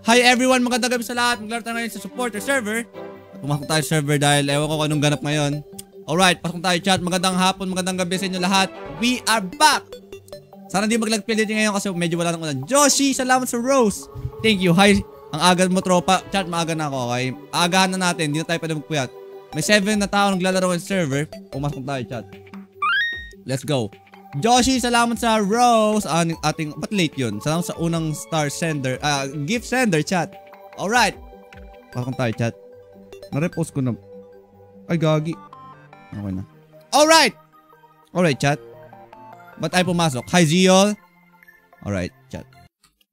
Hi everyone, magandang gabi sa lahat. Maglaro tayo ngayon sa supporter server. At pumasok tayo sa server dahil ewan ko kung anong ganap ngayon. Alright, pasok tayo chat. Magandang hapon, magandang gabi sa inyo lahat. We are back! Sana di mag-lag-play dito ngayon kasi medyo wala nang ulan. Joshi, salamat sa Rose. Thank you. Hi, ang aga mo tropa. Chat, maaga na ako, okay? Aagahan na natin, hindi na tayo pwede magpuyat. May 7 na tao naglalaro ng server. Pumasok tayo chat. Let's go. Joshi, salamat sa Rose. Ating, ba't late yun? Salamat sa unang star sender, gift sender, chat. Alright. Pasok tayo, chat. Na-repost ko na. Ay, gagi. Okay na. Alright. Alright, chat. Ba't tayo pumasok? Hi, Ziol. Alright, chat.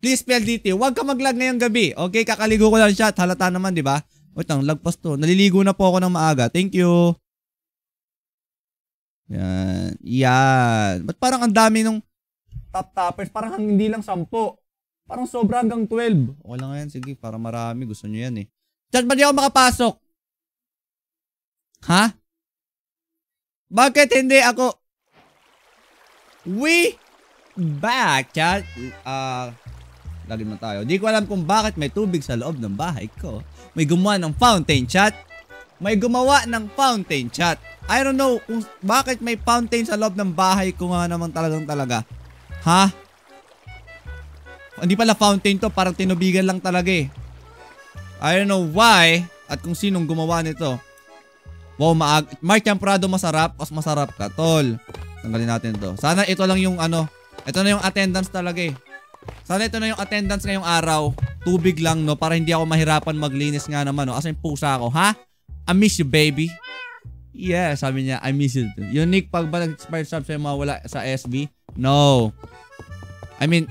Please spell DT. Huwag ka mag-lag ngayong gabi. Okay, kakaligo ko lang, chat. Halata naman, di ba? Wait lang, lagpas to. Naliligo na po ako ng maaga. Thank you. Yan. Yan. Ba't parang ang dami nung top-toppers? Parang hindi lang 10. Parang sobra hanggang 12. Okay lang yan. Sige, para marami. Gusto nyo yan eh. Chat, ba't di ako makapasok? Ha? Bakit hindi ako? We back, chat. Lagin mo tayo. Di ko alam kung bakit may tubig sa loob ng bahay ko. May gumawa ng fountain, chat. May gumawa ng fountain, chat. I don't know kung bakit may fountain sa loob ng bahay ko nga naman talaga. Ha? Hindi pala fountain to, parang tinubigan lang talaga eh. I don't know why at kung sinong gumawa nito. Wow, Mark Champrado masarap. Mas masarap ka, tol. Tanggalin natin to. Sana ito lang yung ano. Ito na yung attendance talaga eh. Sana ito na yung attendance ngayong araw. Tubig lang no, para hindi ako mahirapan maglinis nga naman no. Asa yung pusa ko, ha? I miss you, baby. Yeah, sabi niya, I miss you too. Unique pag ba nag-expire subs yung mawala sa SB? No. I mean,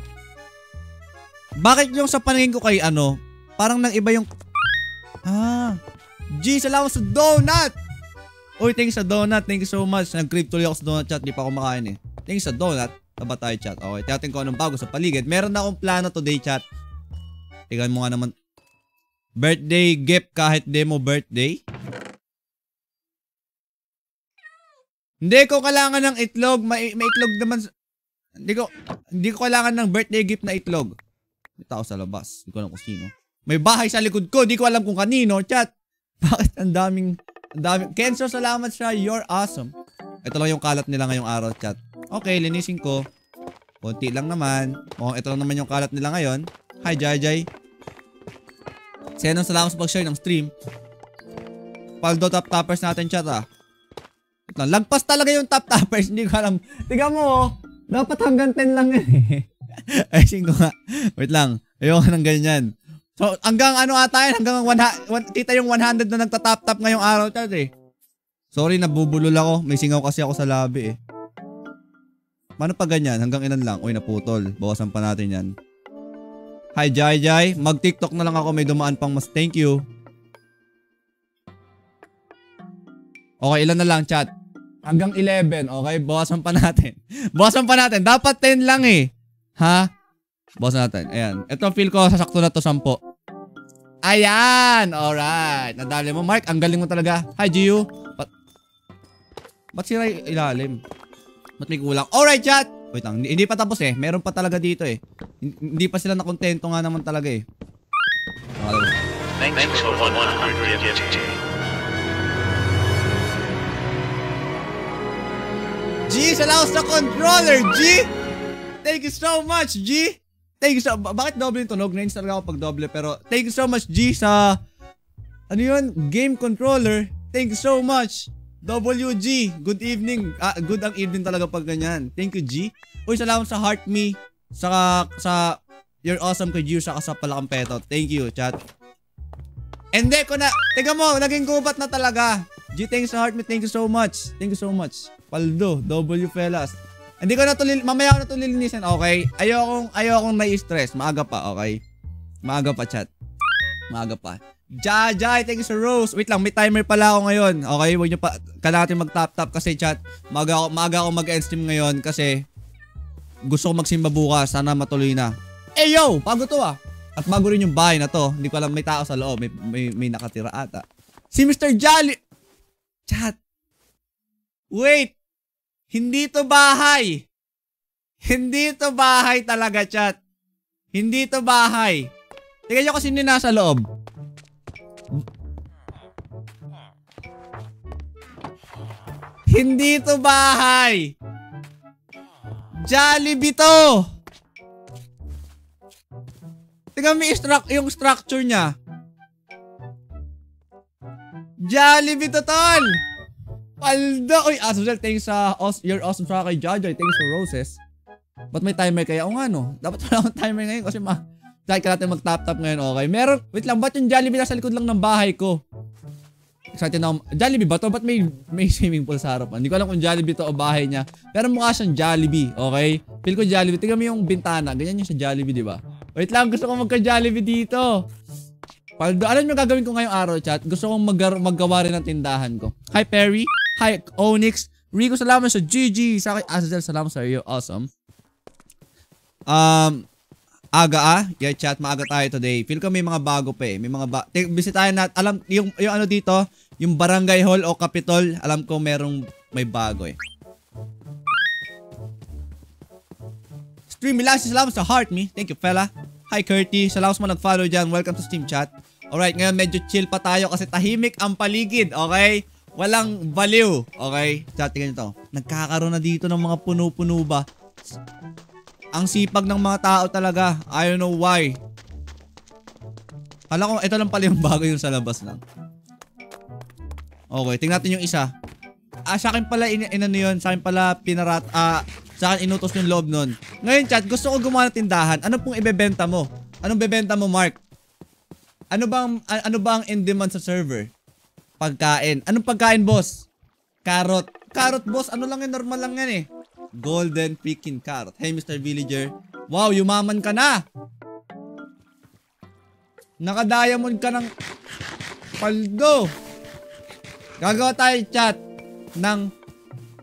bakit yung sa paningin ko kay ano, parang nang iba yung... G, salamat sa donut! Uy, thanks sa donut. Thank you so much. Nag-crave tuloy ako sa donut chat. Di pa ako makain eh. Thanks sa donut. Taba tayo chat. Okay, tiyatin ko anong bago sa paligid. Meron na akong plano today chat. Tingnan mo nga naman. Birthday gift kahit demo birthday. Hindi ko kailangan ng itlog. May itlog naman. Hindi ko kailangan ng birthday gift na itlog. May tao sa labas. Hindi ko alam kung sino. May bahay sa likod ko. Hindi ko alam kung kanino. Chat. Bakit ang daming... Kenzo, salamat siya. You're awesome. Ito lang yung kalat nila ngayong araw, chat. Okay, linisin ko. Konti lang naman. Oh, ito lang naman yung kalat nila ngayon. Hi, Jai. Senong salamat sa pag-share ng stream. Paldo top-toppers natin, chat ah. Lagpas talaga yung top-toppers. Hindi ko alam. Tiga mo, oh. Dapat hanggang 10 lang yan eh. Ayusin ko nga. Wait lang. Ayoko ng ganyan. So, hanggang ano ata yan? Hanggang kita yung 100 na nagtatap-tap ngayong araw, chat eh. Sorry, nabubulol ako. May singaw kasi ako sa labi eh. Paano pa ganyan? Hanggang ilan lang? Uy, naputol. Bawasan pa natin yan. Hi, Jai. Mag-TikTok na lang ako. May dumaan pang mas. Thank you. Okay, ilan na lang, chat? Hanggang 11. Okay, bawasan pa natin. Bawasan pa natin. Dapat 10 lang eh. Ha? Bawasan natin. Ayan. Ito feel ko sasakto na to 10. Ayan. Alright. Nadali mo, Mark. Ang galing mo talaga. Hi, Gio. Ba't sira ilalim? Ba't may kulang? Alright, chat. Wait lang. Hindi pa tapos eh. Meron pa talaga dito eh. Hindi pa sila nakontento nga naman talaga eh. Thanks for 100 gift. G, salamat sa controller, G! Thank you so much, G! Thank you so much. Bakit doble yung tunog? Na-install ako pag doble. Pero thank you so much, G, sa... Ano yun? Game controller. Thank you so much. WG. Good evening. Good ang evening talaga pag ganyan. Thank you, G. Uy, salamat sa Heart Me. Sa You're Awesome kay G. Saka sa Palakampeto. Thank you, chat. Hindi ko na... Tingnan mo, naging gubat na talaga. G, thanks sa Heart Me. Thank you so much. Thank you so much. Paldo. W fellas. Hindi ko na to mamaya ko na to lilinisin, okay? Ayokong nai-stress. Maaga pa, okay? Maaga pa, chat. Maaga pa. Jai, thank you sa Rose. Wait lang, may timer pala ako ngayon. Okay, huwag nyo pa, kailangan natin mag-tap-tap kasi chat. Maaga ako mag-end stream ngayon kasi gusto ko magsimba bukas. Sana matuloy na. Eh yo, bago to ah. At bago rin yung bahay na to. Hindi ko alam, may tao sa loob. May nakatira ata. Si Mr. Jolly. Chat. Wait. Hindi to bahay. Hindi to bahay talaga, chat. Hindi to bahay. Tingnan nyo kasi nasa loob. Hindi to bahay. Jollibee to. Tingnan mo yung structure niya. Jollibee to, tol. Paldo. Uy, Azuzel, thanks sa your awesome sa kay Jojo. Thanks for roses. Ba't may timer kaya? O nga no. Dapat wala akong timer ngayon kasi dahil ka natin mag-tap-tap ngayon. Okay. Meron. Wait lang. Ba't yung Jollibee nasa likod lang ng bahay ko? Excited na ako. Jollibee ba to? Ba't may swimming pool sa harapan? Hindi ko alam kung Jollibee to o bahay niya. Pero mukha siyang Jollibee. Okay? Feel ko Jollibee. Tingnan mo yung bintana. Ganyan yung sa Jollibee, di ba? Wait lang. Gusto ko magka-Jollibee dito. Paldo. Alam nyo gagawin ko ngayong araw, chat? Gusto kong maggawa rin ng tindahan ko. Hi, Perry. Hi, Onyx. Rico, salamat sa GG. Sa akin, Azazel, salamat sa iyo. Awesome. Aga yeah, chat, maaga tayo today. Feel ko may mga bago pa eh. May mga bisitahin natin. Alam, yung ano dito, yung Barangay Hall o Capitol, alam ko may bago eh. Stream Milas, salamat sa heart me. Thank you, fella. Hi, Curty. Salamat sa nag-follow dyan. Welcome to Steam Chat. Alright, ngayon medyo chill pa tayo kasi tahimik ang paligid, okay? Walang baliw, okay? Chat, tingnan nyo to. Nagkakaroon na dito ng mga puno-puno ba? Ang sipag ng mga tao talaga. I don't know why. Alam ko, ito lang pala yung bago yung sa labas lang. Okay, tingnan natin yung isa. Sa akin pala, inano yun. Sa akin pala, sa akin inutos yung loob nun. Ngayon, chat, gusto ko gumawa ng tindahan. Ano pong ibebenta mo? Anong bebenta mo, Mark? Ano ba ang in demand sa server? Pagkain. Anong pagkain, boss? Carrot. Carrot, boss. Ano lang yan? Normal lang yan eh. Golden freaking carrot. Hey, Mr. Villager. Wow, yumaman ka na. Naka-diamond ka ng paldo. Gagawa tayo, chat, ng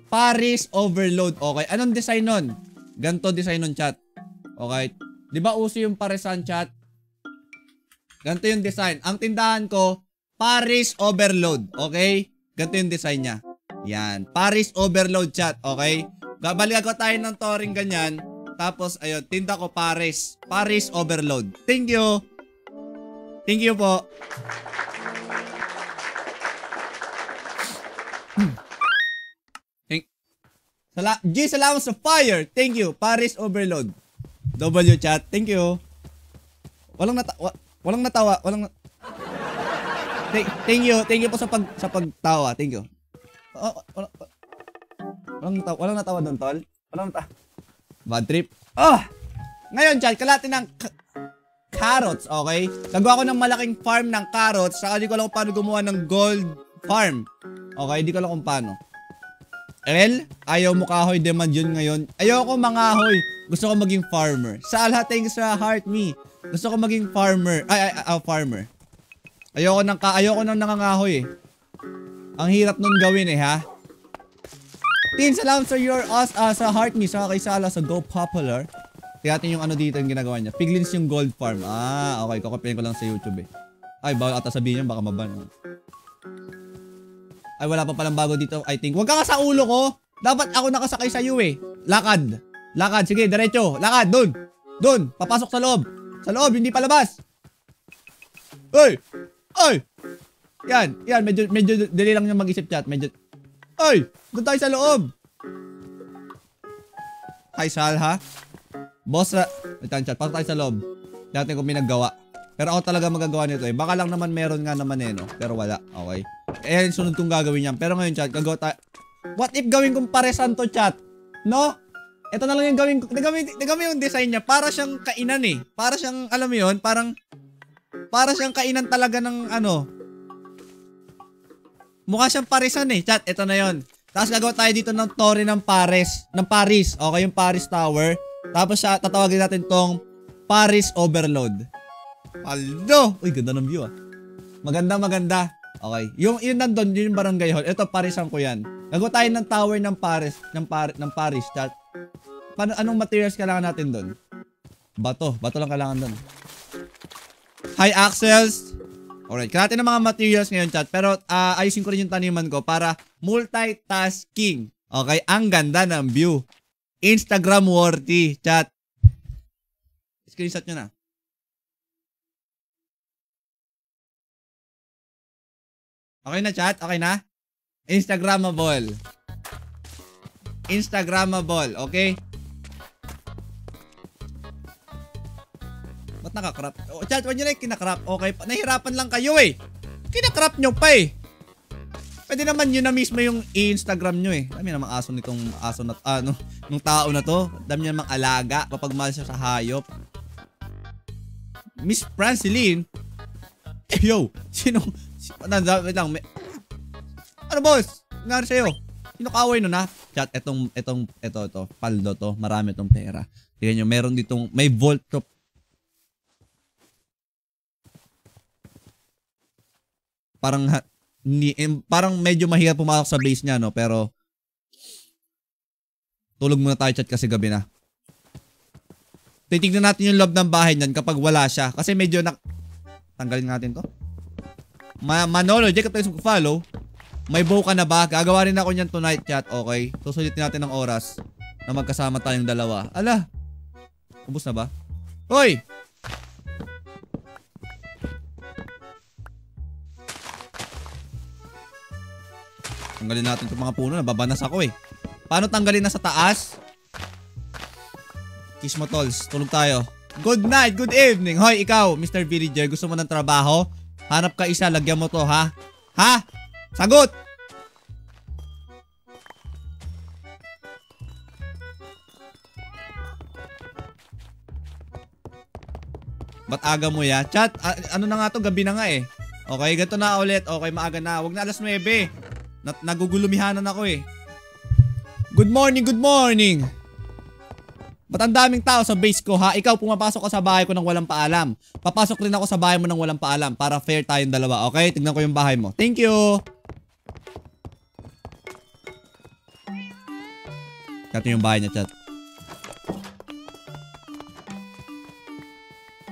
Paris Overload. Okay, anong design nun? Ganto design nun, chat. Okay. Di ba uso yung paresan, chat? Ganto yung design. Ang tindahan ko, Paris Overload. Okay? Ganto yung design niya. Yan. Paris Overload, chat. Okay? Balikan ko tayo ng touring ganyan. Tapos, ayun, tinda ko Paris. Paris Overload. Thank you. Thank you po. G, salamat sa fire. Thank you. Paris Overload. W chat. Thank you. Walang natawa. Thank you. Thank you po sa pagtawa. Thank you. Walang natawa doon, tol. Bad trip. Ngayon, chat, kalahati ng carrots, okay? Gagawa ko ng malaking farm ng carrots. Saka di ko alam kung paano gumawa ng gold farm. Okay, di ko alam kung paano. Ayaw mo kahoy, demand yun ngayon. Ayoko mangahoy. Gusto ko maging farmer. Sa lahat, thanks sa heart me. Gusto ko maging farmer. Farmer. Ayoko nang nangangahoy eh. Ang hirap nun gawin eh, ha? Tin, salamat sa your sa heart me, sa kay Sala sa Go Popular. Kaya natin yung ano dito yung ginagawa niya. Piglins yung gold farm. Okay. Kukopihin ko lang sa YouTube eh. Ay, bawal ata sabihin yan. Baka maban. Ay, wala pa palang bago dito, I think. Huwag ka sa ulo ko. Dapat ako nakasakay sa iyo eh. Lakad. Sige, diretso. Lakad, dun. Papasok sa loob. Sa loob, hindi palabas. Ay! Yan. Medyo dali lang yung mag-isip, chat. Doon tayo sa loob. Hi, Sal, ha? Boss, chat, pasok tayo sa loob. Dati ko pinaggawa. Pero ako talaga magagawa nito eh. Baka lang naman meron nga naman eh, no? Pero wala, okay. Sunod kong gagawin yan. Pero ngayon, chat, gagawa tayo. What if gawin kong paresan to, chat? No? Ito na lang yung gawin ko. Nagawin yung design niya. Para siyang kainan eh. Para siyang, alam mo yun, para siyang kainan talaga ng ano. Mukha siyang parisan eh. Chat, ito na yon. Tapos gagawa tayo dito ng torre ng Paris. Okay, yung Paris Tower. Tapos tatawagin natin tong Paris Overload. Paldo! Uy, ganda ng view ah. Maganda. Okay. Yung nandun, yung Barangay Hall. Ito, parisan ko yan. Gagawa tayo ng tower ng Paris. Ng Paris, chat. Anong materials kailangan natin doon? Bato lang kailangan doon. Hi, Axels! Alright, kailangan ng mga materials ngayon, chat. Pero ayusin ko rin yung taniman ko para multitasking. Okay, ang ganda ng view. Instagram worthy, chat. Screenshot nyo na. Okay na chat? Okay na? Instagrammable. Instagrammable, okay? Ba't nakakrap? Oh, chat, wag nyo na yung kinakrap. Okay, nahihirapan lang kayo eh. Kinakrap nyo pa eh. Pwede naman yun na mismo yung i-Instagram nyo eh. Dami namang aso nitong aso na, nung tao na to. Dami namang alaga. Papagmahal siya sa hayop. Miss Franceline? Eh, yo! Wait lang. Ano boss? Nangyari sa'yo? Sino kaaway nun ha? Chat, ito. Paldo to. Marami tong pera. Tingnan nyo, meron ditong, may vault shop. Parang medyo mahirap pumasok sa base niya, no? Pero, tulog muna tayo chat kasi gabi na. Titignan natin yung loob ng bahay niyan kapag wala siya. Kasi medyo tanggalin natin to. Manolo, Jacob tayo follow. May bow ka na ba? Gagawa rin ako niyan tonight chat, okay? Susulitin natin ng oras na magkasama tayong dalawa. Ala! Ubus na ba? Hoy! Tanggalin natin itong mga puno. Nababanas ako eh. Paano tanggalin na sa taas? Kiss mo tolls. Tulog tayo. Good night. Good evening. Hoy, ikaw, Mr. Villager. Gusto mo ng trabaho? Hanap ka isa. Lagyan mo to, ha? Ha? Sagot! Ba't aga mo ya? Chat, ano na nga to? Gabi na nga eh. Okay, ganito na ulit. Okay, maaga na. Huwag na alas 9. Nagugulumihanan ako eh. Good morning, good morning. Ba't ang daming tao sa base ko ha? Ikaw pumapasok ka sa bahay ko nang walang paalam. Papasok rin ako sa bahay mo nang walang paalam para fair tayong dalawa, okay? Tignan ko yung bahay mo. Thank you. Ito yung bahay niya, chat.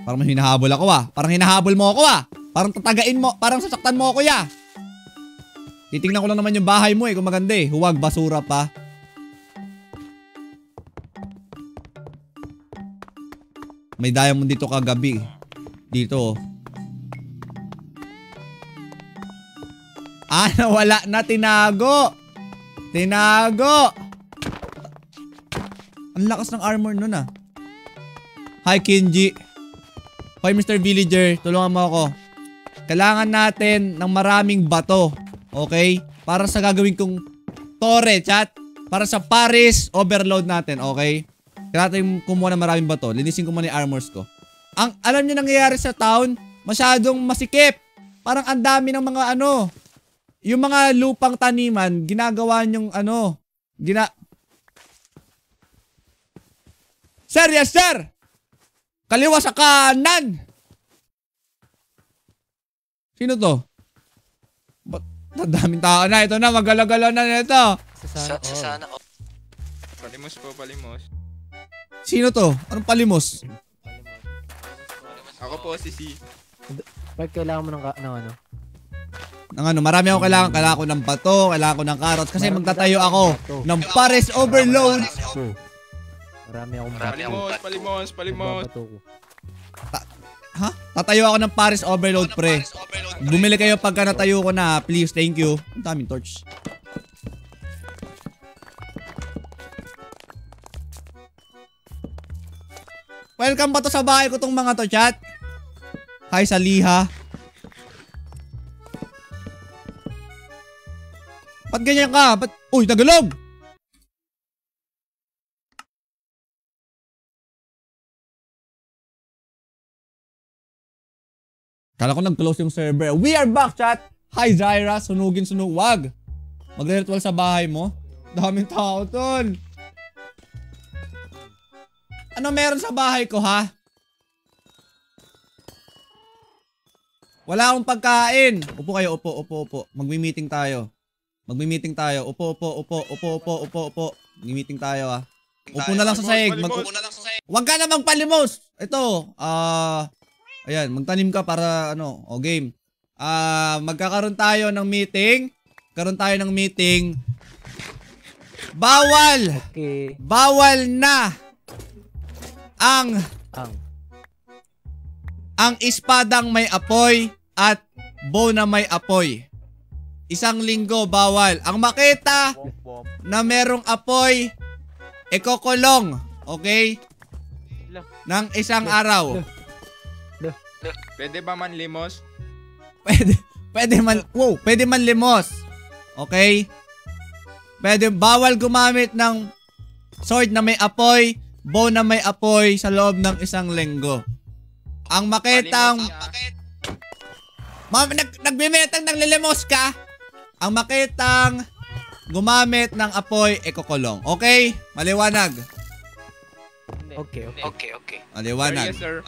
Parang hinahabol ako ah. Parang hinahabol mo ako ah. Parang tatagain mo. Parang sasaktan mo ako ya. Titingnan ko lang naman yung bahay mo eh kung maganda eh. Huwag basura pa. May diamond dito kagabi. Dito oh. Nawala na. Tinago. Tinago. Ang lakas ng armor nun ah. Hi Kenji. Hoy Mr. Villager. Tulungan mo ako. Kailangan natin ng maraming bato. Okay? Para sa gagawin kong tore, chat. Para sa Paris overload natin, okay? Kailangan natin kumuha ng maraming bato. Linisin ko muna yung armors ko. Alam niyo nangyayari sa town? Masyadong masikip. Parang ang dami ng mga yung mga lupang taniman, ginagawa niyong Sir, yes sir! Kaliwa sa kanan! Sino to? Daming tao na. Ito na, magala-gala na nito. Sana. Palimos po, palimos. Sino to? Anong palimos? Ako po si C. Bakit kailangan mo ng Marami ako kailangan. Kailangan ko ng bato, kailangan ko ng carrots. Kasi magtatayo ako ng Paris overload. Marami akong Palimos. Ha? Tatayo ako ng Paris overload, pre. Bumili kayo pagka natayo ko na, please. Thank you. Ang daming torch. Welcome pa to sa bahay ko tong mga to, chat. Hi sa liha. Ba't ganyan ka? Ba't? Uy, Tagalog! Kala ko nag-close yung server. We are back, chat! Hi, Zyra. Sunugin. Wag! Magre-ritual sa bahay mo. Daming tao, tol. Ano meron sa bahay ko, ha? Wala akong pagkain. Upo kayo, upo. Magmi-meeting tayo. Upo. Magmi-meeting tayo, ha? Upo na lang sa sahig. Wag ka na magpalimos. Ito, ayan, magtanim ka para game. Magkakaroon tayo ng meeting. Bawal. Okay. Bawal na ang espadang may apoy at bow na may apoy. isang linggo bawal. Ang makita na merong apoy, ikukulong. Okay? Ng isang araw. Pwede ba man limos? Pwede man limos. Okay? Bawal gumamit ng sword na may apoy, bow na may apoy sa loob ng isang linggo. Ang makitang nagbimetang ng lilimos ka, ang makitang gumamit ng apoy, ikukulong. Okay? Maliwanag. Okay. Maliwanag. Yes, sir.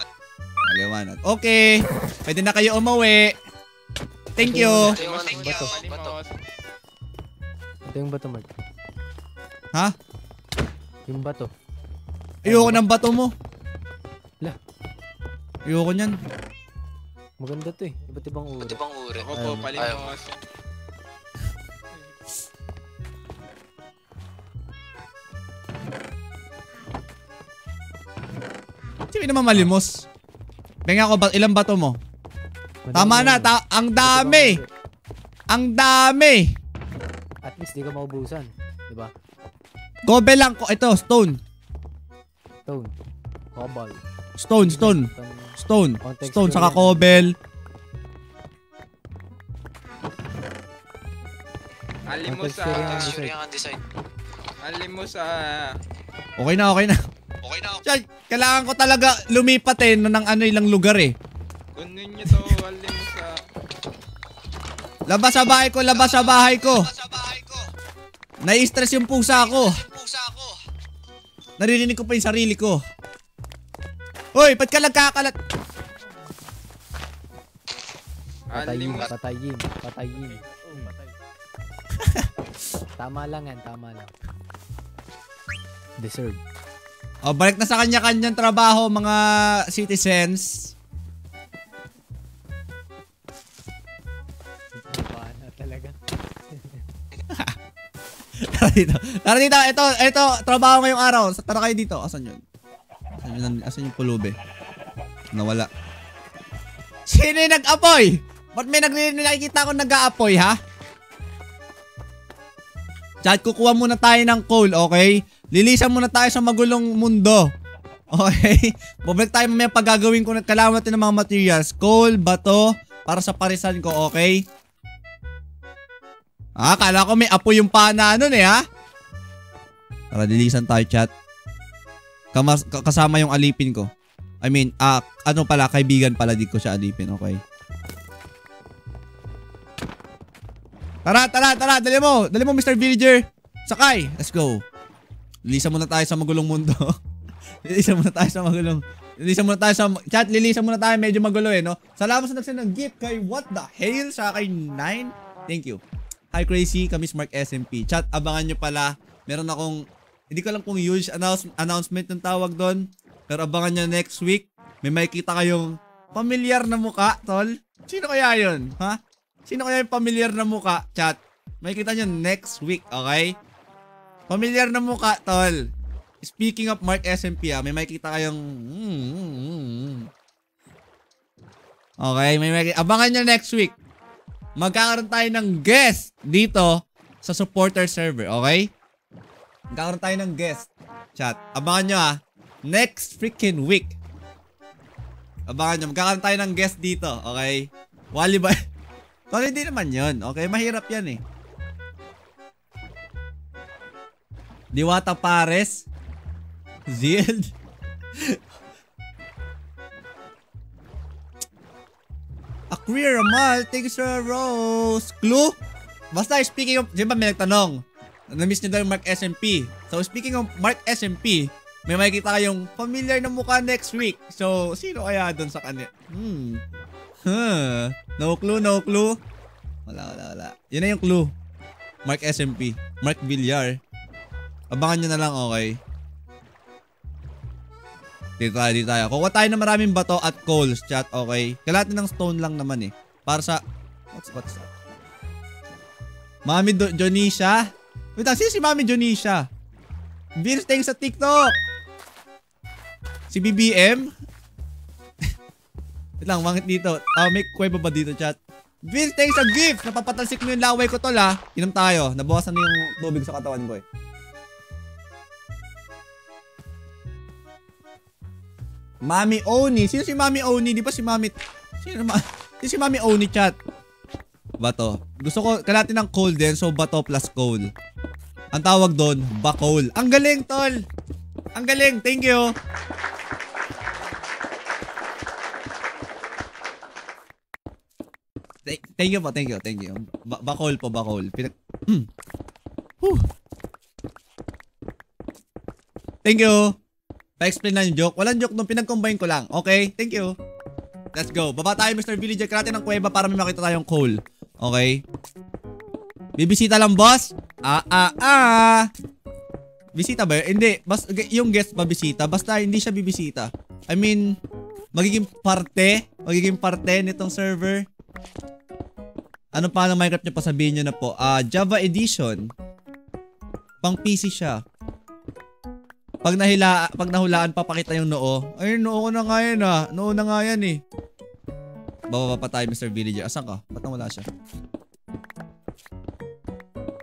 Maliwanag. Okay. Pwede na kayo umuwi. Thank you. Palimos. Ito yung bato, Mark. Ha? Yung bato. Ayoko ng bato mo. Lah. Ayoko niyan. Maganda to eh. Iba't ibang uri. Ako po, palimos. Sige naman malimos. Benga ko, ilang bato mo? Tama na, ang dami. Ang dami. At least di ka maubusan. Diba? Gobe lang ko. Ito, stone. Stone. Cobble. Stone, saka cobble. Alim mo sa... Okay na. Chad, kailangan ko talaga lumipat ng ilang lugar eh. Kunin nyo to, alim mo sa... Labas sa bahay ko. Nai-stress yung pusa ko. Naririnig ko pa yung sarili ko. Hoy, ba't ka nagkakalat? Alim mo. Patayin. Tama lang. Deserve. Balik na sa kanya-kanyang trabaho, mga citizens. Paano talaga? Tara dito. Ito, trabaho ngayong araw. Tara kayo dito. Asan yun? Asan yung pulube? Nawala. Sino yung nag-apoy? Ba't may nakikita ko nag-aapoy, ha? Chat, kukuha muna tayo ng coal, okay? Lilisan muna tayo sa magulong mundo. Okay? Bumalik tayo mamaya pag gagawin ko. Kailangan natin ng mga materials. Coal, bato, para sa parisan ko, okay? Kala ko may apoy yung pana nun eh, ha? Tara, lilisan tayo, chat. Kasama yung alipin ko. I mean, kaibigan pala, di ko siya alipin, okay? Tara, dali mo, Mr. Villager. Sakay, let's go. Lilisan muna tayo sa magulong mundo. Lilisan muna tayo chat, lilisan muna tayo, medyo magulo eh, no? Salamat sa nagsend ng gift kay What the Hell sa akin 9. Thank you. Hi Crazy, kami Mark SMP. Chat, abangan nyo pala. Meron akong, hindi ko alam kung huge announcement ng tawag doon. Pero abangan nyo next week. May makikita kayong pamilyar na muka, tol. Sino kaya yun? Ha? Sino kaya yung pamilyar na muka, chat? Makikita nyo next week, okay? Pamilyar na muka, tol. Speaking of Mark SMP, may makikita kayong... Okay, abangan nyo next week. Magkakaroon tayo ng guest dito sa supporter server, okay? Magkakaroon tayo ng guest, chat. Abangan nyo next freaking week. Abangan nyo, magkakaroon tayo ng guest dito, okay? Wally ba? Tol, hindi naman yun, okay? Mahirap yan eh. Diwata Pares. Zild. Akrir Ramal. Thanks for a rose. Clue? Basta speaking of, di ba may nagtanong? Na-miss nyo daw yung Mark SMP. So speaking of Mark SMP, may makikita kayong familiar na mukha next week. So, sino kaya doon sa kanya? No clue. Wala. Yun na yung clue. Mark SMP. Mark Villar. Abangan nyo na lang, okay? Dito tayo. Kuha tayo ng maraming bato at coals, chat, okay? Kailangan ng stone lang naman eh. Para sa... What's that? Mami Jonisha? Wait lang, sino si Mami Jonisha? Vince, thanks sa TikTok! Si BBM? Wait lang, mangit dito. May kuweba ba dito, chat? Vince, thanks sa gift. Napapatalsik mo yung laway ko, tol, ha. Inom tayo. Nabawasan na yung tubig sa katawan ko, eh. Mami Oni. Sino si Mami Oni? Di ba si Mami... Sino si Mami Oni, chat? Bato. Gusto ko, kalati ng coal din, so bato plus coal. Ang tawag doon, bakol. Ang galing, tol. Ang galing. Thank you. Thank you po, thank you. Bakol po, bakol. Thank you. Pa-explain na yung joke. Walang joke nung pinag-combine ko lang. Okay, thank you. Let's go. Baba tayo, Mr. Villager. Kalate ng kuweba para may makita tayong coal. Okay. Bibisita lang, boss? Bisita ba yun? Hindi. Yung guest ba bisita? Basta hindi siya bibisita. I mean, magiging parte nitong server. Ano pa ng Minecraft nyo? Pasabihin nyo na po. Java Edition. Pang PC siya. Pag nahulaan, papakita yung noo. Ay, noo ko na nga yan, Noo na nga yan, eh. Bababa pa tayo, Mr. Villager. Asan ka? Ba't nawala siya?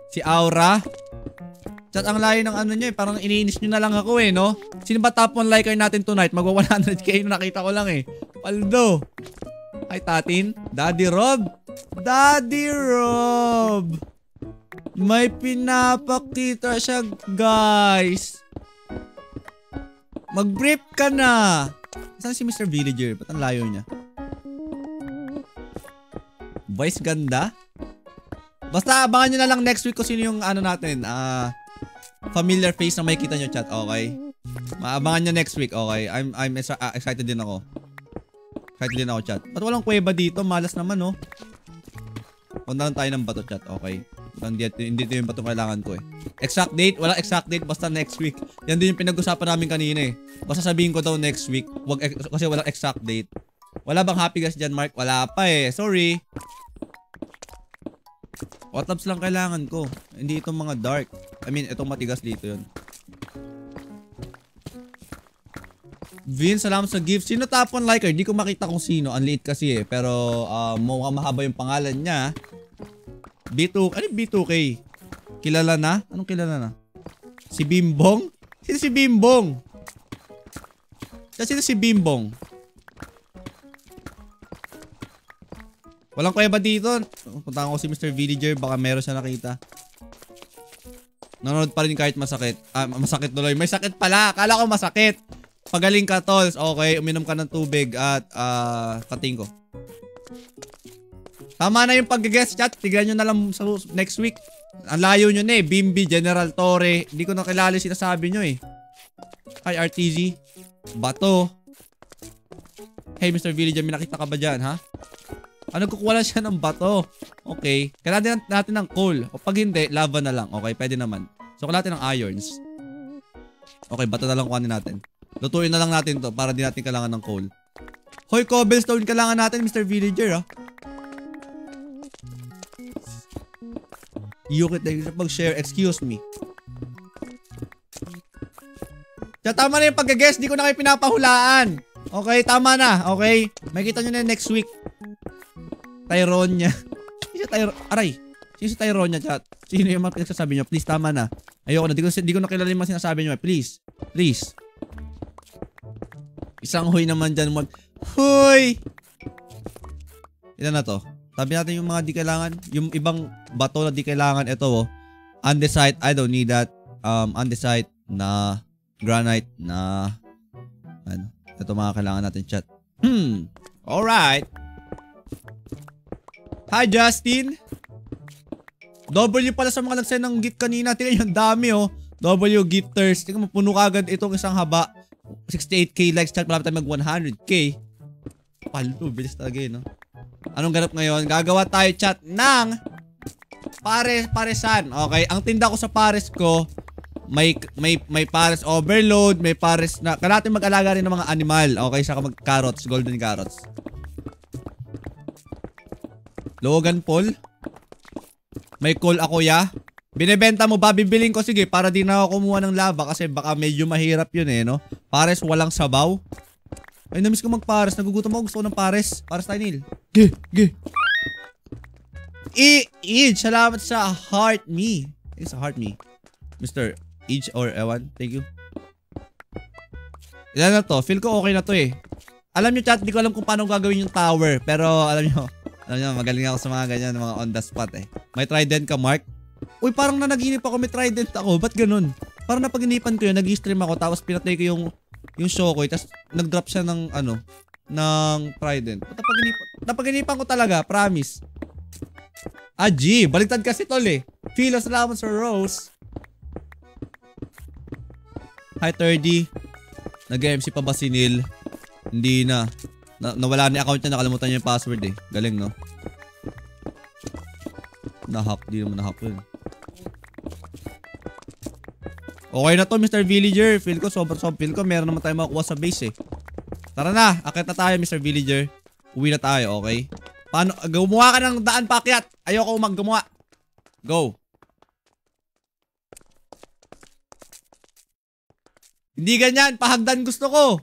Si Aura. Chat, ang layo ng ano nyo, eh. Parang iniinis nyo na lang ako, eh, no? Sino ba top 1 liker natin tonight? Magwa 100k na nakita ko lang, eh. Paldo. Hi, Tatin. Daddy Rob. May pinapakita siya, guys. Mag-brief ka na. Saan si Mr. Villager? Ba't ang layo niya? Voice ganda? Basta abangan nyo na lang next week kung sino yung ano natin. Familiar face na makikita nyo, chat. Okay? Maabangan nyo next week. Okay? I'm excited din ako. Chat. Ba't walang kuweba dito? Malas naman, oh. Punta lang tayo ng bato, chat. Okay? Hindi ito yung bato kailangan ko, eh. Exact date? Wala exact date. Basta next week. Yan din yung pinag-usapan namin kanina, eh. Basta sabihin ko daw next week. Kasi walang exact date. Wala bang happy guys dyan, Mark? Wala pa, eh. Sorry. Hot labs lang kailangan ko. Hindi itong mga dark. I mean, itong matigas dito yun. Vince, salamat sa gift. Sino top 1 liker? Di ko makita kung sino. Ang liit kasi, eh. Pero mukhang mahaba yung pangalan niya. B2, ano B2K? Kilala na? Anong kilala na? Si Bimbong? Sino si Bimbong? Sino si Bimbong? Walang kuweba dito. Punta ko si Mr. Villager. Baka meron siya nakita. Nanonood pa rin kahit masakit. Masakit tuloy. May sakit pala. Akala ko masakit. Pagaling ka, tolls. Okay, uminom ka ng tubig at kating ko. Tama na yung pag-guest, chat. Tignan nyo na lang sa next week. Ang layo nyo na, eh. Bimbi, General Torre. Hindi ko nakilala yung sinasabi nyo, eh. Hi, RTZ. Bato. Hey, Mr. Villager, may nakita ka ba dyan, ha? Kukuha siya ng bato. Okay. Kailangan natin ng coal. O pag hindi, lava na lang. Okay, pwede naman. So, kailangan natin ng irons. Okay, bato na lang kuhanin natin. Lutuin na lang natin to para di natin kailangan ng coal. Hoy, cobblestone kailangan natin, Mr. Villager, ha? Yukit na yung pag-share. Excuse me. Kaya tama na yung pag-guess. Di ko na kayo pinapahulaan. Okay, tama na. Okay. Makikita nyo na next week. Tyronia. Aray. Sino si Tyronia, chat? Sino yung mga pinagsasabi nyo? Please, tama na. Ayoko na. Di ko nakilala yung mga sinasabi nyo. Please. Please. Isang huy naman dyan. Huy! Ilan na to? Sabi natin yung mga di kailangan. Yung ibang bato na di kailangan. Ito, oh. Andesite. I don't need that. Andesite na granite na ano. Ito mga kailangan natin, chat. Alright. Hi, Justin. W pala sa mga nagsend ng gift kanina. Tingnan yung dami, oh. W gifters. Tingnan mo, puno kagad itong isang haba. 68k likes, chat. Malapit tayo mag 100k. Palo, bilis talaga yun, no? Anong ganap ngayon? Gagawa tayo, chat, ng paresan. Okay, ang tinda ko sa pares ko, may pares overload, may pares na, kailangan natin mag-alaga rin ng mga animal. Okay, saka mag-carrots, golden carrots. Logan Paul. May call ako, ya. Binebenta mo ba? Bibiling ko, sige, para di na ako kumuha ng lava kasi baka medyo mahirap yun, eh, no? Pares walang sabaw. Ay, namiss ko mag-pares. Nagugutom ako. Gusto ko ng pares. Pares tayo, Neil. Ge. Ij, salamat sa heart me. Thanks sa heart me. Mr. Ij or Ewan, thank you. Ilan na to? Feel ko okay na to eh. Alam nyo chat, di ko alam kung paano gagawin yung tower. Pero alam nyo, magaling ako sa mga ganyan, mga on the spot eh. May trident ka, Mark? Uy, parang nanaginip ako, may trident ako. Ba't ganun? Parang napaginipan ko yun, nag-stream ako, tapos pinatay ko yung Shokoy, tapos nag-drop siya ng ng trident. Napaginipan ko talaga, promise. G, baliktad kasi tol eh. Philo, salamat sa Rose. Hi, 30. Nag-MC pa ba si Neil? Hindi na. Nawala na yung account niya, nakalimutan niya yung password eh. Galing, no? Na-hack, di naman na-hack yun. Okay na to, Mr. Villager. Feel ko, sobrang feel ko, meron naman tayo makukuha sa base eh. Tara na, akit na tayo, Mr. Villager. Uwi na tayo, okay? Paano? Gumawa ka ng daan pakyat. Ayoko maggumawa. Go. Hindi ganyan. Pahagdan gusto ko.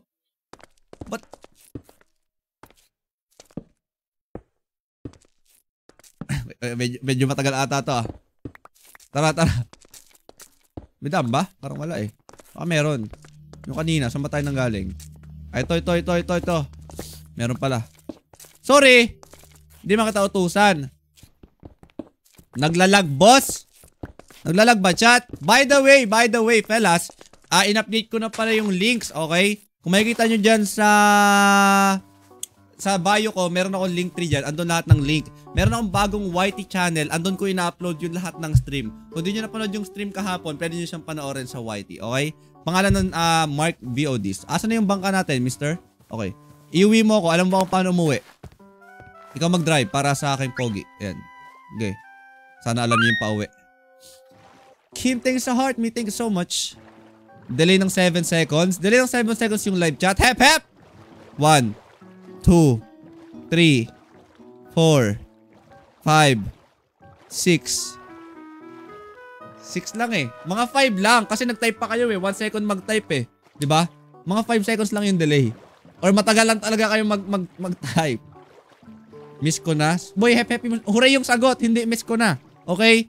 But medyo matagal ata to ah. Tara. May dam ba? Parang wala eh. Baka meron. Yung kanina, saan ba tayo nanggaling? Ay, ito. Meron pala. Sorry! Hindi makita utusan. Naglalag, boss. Naglalag ba, chat? By the way, fellas, in-update ko na pala yung links, okay? Kung makikita nyo dyan sa bio ko, meron akong link tree dyan. Andun lahat ng link. Meron akong bagong YT channel. Andun ko ina-upload yung lahat ng stream. Kung di nyo napanood yung stream kahapon, pwede nyo siyang panoorin sa YT, okay? Pangalan ng Mark VODs. Asan na yung bangka natin, mister? Okay. Iuwi mo ako. Alam mo kung paano umuwi. Ikaw mag-drive para sa aking pogi. Ayan. Okay. Sana alam niyo yung pauwi. Kim, thanks sa heart me. Thank you so much. Delay ng 7 seconds. Delay ng 7 seconds yung live chat. Hep! 1, 2, 3, 4, 5, 6. 6 lang eh. Mga 5 lang. Kasi nag-type pa kayo eh. 1 second mag-type eh. Diba? Mga 5 seconds lang yung delay. Or matagal lang talaga kayo mag-type. Miss ko na. Boy, hep. Huray yung sagot. Hindi, miss ko na. Okay?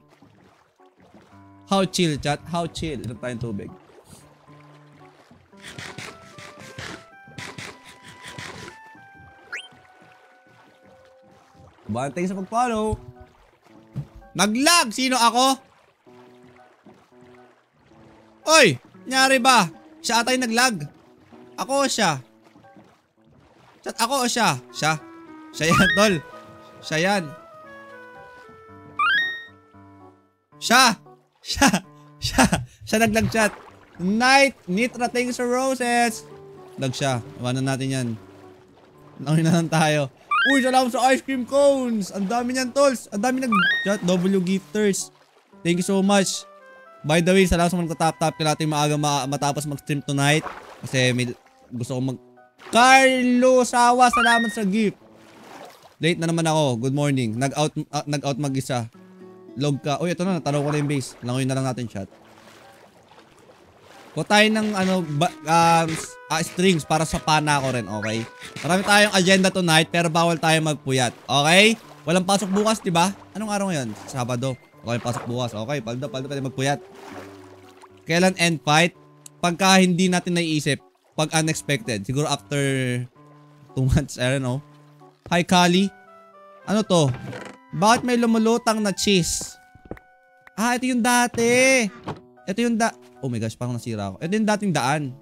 How chill, chat? How chill? Ito tayong tubig. Bantay sa pag-follow. Nag-lag! Sino ako? Oy! Nyari ba? Siya atay nag-lag. Ako o siya? Chat, ako o siya? Siya. Siya yan, tol. Siya yan. Siya nag-lag chat. Night, Nitra, thanks for roses. Lag siya. Iwanan natin yan. Langin na lang tayo. Uy, salamat sa ice cream cones. Ang dami niyan, tols. Ang dami nag-chat. W gifters. Thank you so much. By the way, salamat sa mga nagtatap-tap. Kailangan maaga matapos mag-stream tonight. Kasi may gusto ko Carlo Sawa, salamat sa gift. Late na naman ako. Good morning. Nag-out mag-isa. Log ka. Uy, ito na. Natalo ko na yung base. Langoyin na lang natin chat. Kuha tayo ng strings para sa pana ko rin, okay? Marami tayong agenda tonight pero bawal tayo magpuyat, okay? Walang pasok bukas, diba? Anong araw ngayon? Sabado. Okay, pasok bukas. Okay, paldo pwede magpuyat. Kailan end fight? Pagka hindi natin naiisip. Pag unexpected. Siguro after 2 months, I don't know. Hi, Kali. Ano to? Bakit may lumulutang na cheese? Ito yung dati. Ito yung oh my gosh, parang nasira ako. Ito yung dating daan.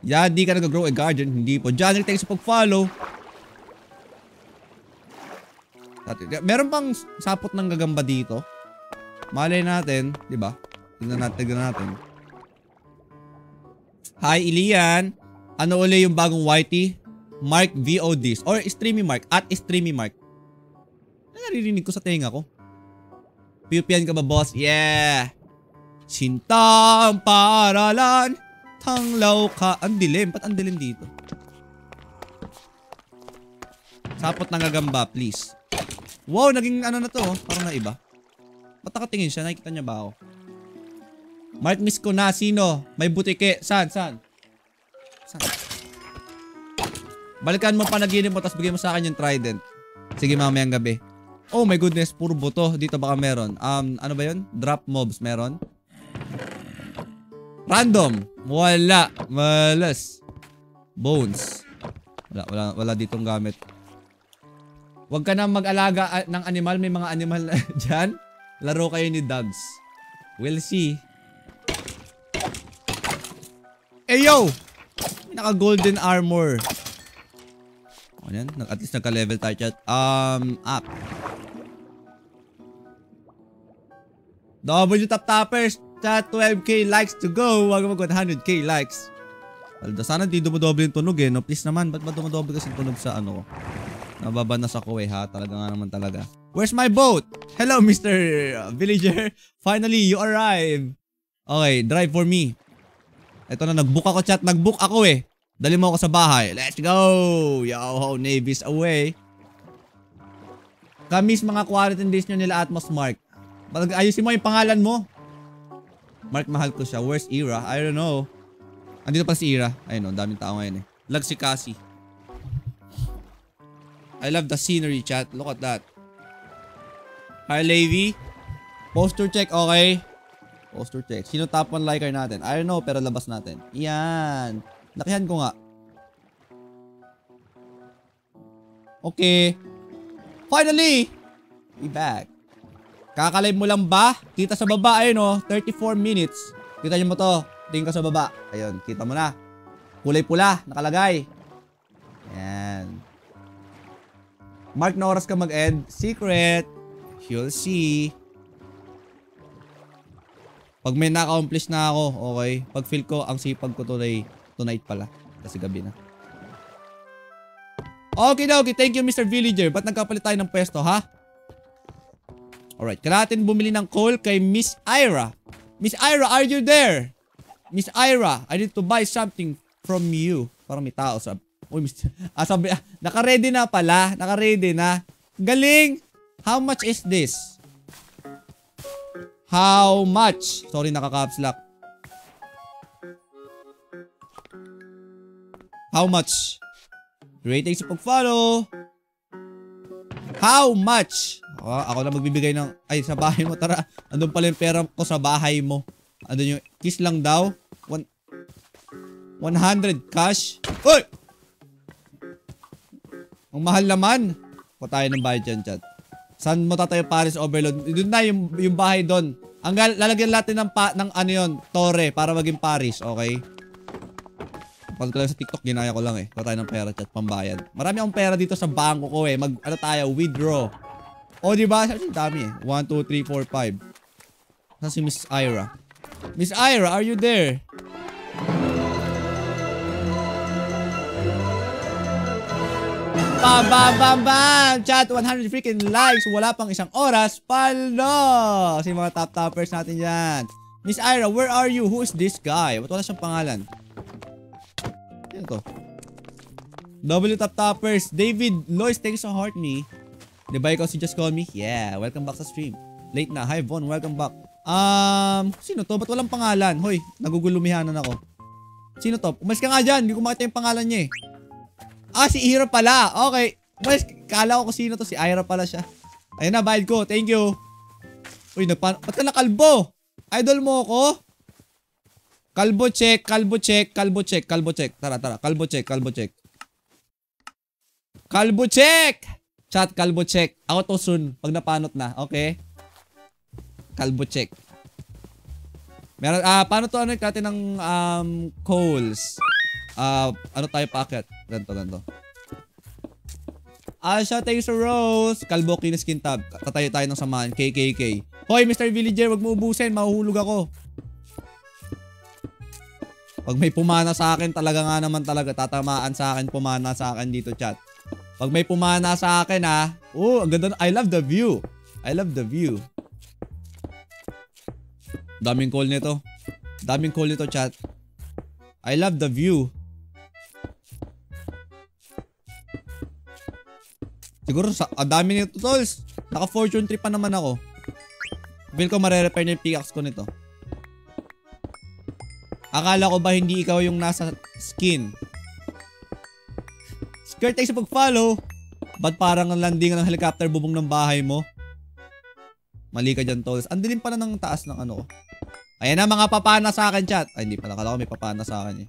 Di ka nag-grow a garden. Hindi po. Johnny, thanks sa pag-follow. Meron pang sapot ng gagamba dito. Malay natin, di ba? Tignan natin. Hi, Ilian. Ano uli yung bagong YT? Mark VODs. Or Streamy Mark. At Streamy Mark. Naririnig ko sa tenga ko. Piupian ka ba, boss? Yeah. Sintang paralan. Tanglaw ka. Ang dilim. Ba't ang dilim dito? Sapot ng gagamba, please. Wow, naging ano na to. Parang naiba. Ba't nakatingin siya? Nakikita niya ba ako? Mark, miss ko na. Sino? May butike. Saan? Balikan mo panaginip mo tapos bigay mo sa akin yung trident. Sige, mamayang gabi. Oh my goodness, puro buto. Dito baka meron. Ano ba yun? Drop mobs meron? Random. Wala. Malas. Bones. Wala ditong gamit. Huwag ka na mag-alaga ng animal. May mga animal dyan. Laro kayo ni dogs. We'll see. Eh yo! May naka-golden armor. O yan. At least nagka-level tayo chat. Up. W top toppers. Chat 12k likes to go. Huwag mag 100k likes. Alda, sana di dumodoble yung tunog eh. No, please naman. Ba't ba dumodoble kasi tunog sa ano? Nababanas ako eh ha. Talaga nga naman talaga. Where's my boat? Hello Mr. Villager. Finally, you arrived. Okay, drive for me. Ito na, nag-book ako chat. Nag-book ako eh. Dali mo ako sa bahay. Let's go. Yo, Navy's away. Kamis mga quarantine days nyo nila Atmos Mark. Ayusin mo yung pangalan mo. Mark, mahal ko siya. Where's Ira? I don't know. Andito pa si Ira. Ayun o, daming tao ngayon eh. Lag si Cassie. I love the scenery, chat. Look at that. Hi, Levi. Poster check, okay. Poster check. Sino top 1 liker natin? I don't know, pero labas natin. Yan. Lakihan ko nga. Okay. Finally! We back. Kakalive mo lang ba? Kita sa baba, ayun o. 34 minutes. Kita nyo mo to. Tingin ka sa baba. Ayun, kita mo na. Kulay pula, nakalagay. Yan. Mark na oras ka mag-end. Secret. You'll see. Pag may na-accomplish na ako, okay. Pag feel ko, ang sipag ko tonight pala. Kasi gabi na. Okay, thank you Mr. Villager. Ba't nagkapalit tayo ng pwesto, ha? Alright, kailangan bumili ng coal kay Miss Ira. Miss Ira, are you there? Miss Ira, I need to buy something from you. Parang may tao sa... Uy, sabi, naka-ready na pala. Naka-ready na. Galing! How much is this? How much? Sorry, naka-caps lock. How much? Rating sa pag-follow. How much? Ako na magbibigay ng... Ay, sa bahay mo. Tara. Andun pala yung pera ko sa bahay mo. Andun yung... Kiss lang daw. 100 cash. Uy! Ang mahal naman. Kung tayo ng bahay dyan, chat. Saan mo tatayo Paris Overload? Doon na yung bahay doon. Ang lalagyan natin ng ano yun, Torre. Para maging Paris. Okay? Pag ko lang sa TikTok, ginaya ko lang eh. Kung tayo ng pera, chat. Pambayad. Marami akong pera dito sa bangko ko eh. Ano tayo? Withdraw. O, diba? Sabi dami eh. 1, 2, 3, 4, 5. Saan si Miss Ira? Miss Ira, are you there? Bam, bam, bam, bam! Chat, 100 freaking likes. Wala pang isang oras. Palo! Kasi mga top-toppers natin yan. Miss Ira, where are you? Who is this guy? Ba't wala siyang pangalan? Ano to? W top-toppers. David Lois, thanks so heart me. Diba ikaw si Just Call Me? Yeah, welcome back sa stream. Late na. Hi Von, welcome back. Sino to? Ba't walang pangalan? Hoy, nagugulumihanan ako. Sino to? Umalis ka nga dyan. Hindi ko makita yung pangalan niya eh. Si Ira pala. Okay. Umalis. Kala ko kung sino to. Si Ira pala siya. Ayun na, bayad ko. Thank you. Uy, ba't ka nakalbo? Idol mo ako? Kalbo check, kalbo check, kalbo check, kalbo check. Tara. Kalbo check, kalbo check. Kalbo check! Chat, kalbo check. Ako to soon. Pag napanot na. Okay? Kalbo check. Meron, paano to ano natin ng coals? Ano tayo packet? Ganto. Asha, thanks sa Rose. Kalbo, kiniskin tab. Tatayo tayo ng samahan. KKK. Hoy, Mr. Villager, wag mo ubusin. Mahuhulog ako. Pag may pumana sa akin, talaga nga naman talaga. Tatamaan sa akin, pumana sa akin dito, chat. Pag may pumana sa akin, ha. Oh, ang ganda. I love the view. I love the view. Daming call nito. Daming call nito, chat. I love the view. Siguro, ang dami nito, tolls. Naka-fortune 3 pa naman ako. Feel ko mare-repair na yung pickaxe ko nito. Akala ko ba hindi ikaw yung nasa skin? Skirt, thanks sa pag-follow. Ba't parang ang landing ng helicopter bubong ng bahay mo? Mali ka dyan, tolls. Ang dilim pala ng taas ng ano ko. Ayan na mga papana sa akin, chat. Ay, hindi pala. Kala ko may papana sa akin eh.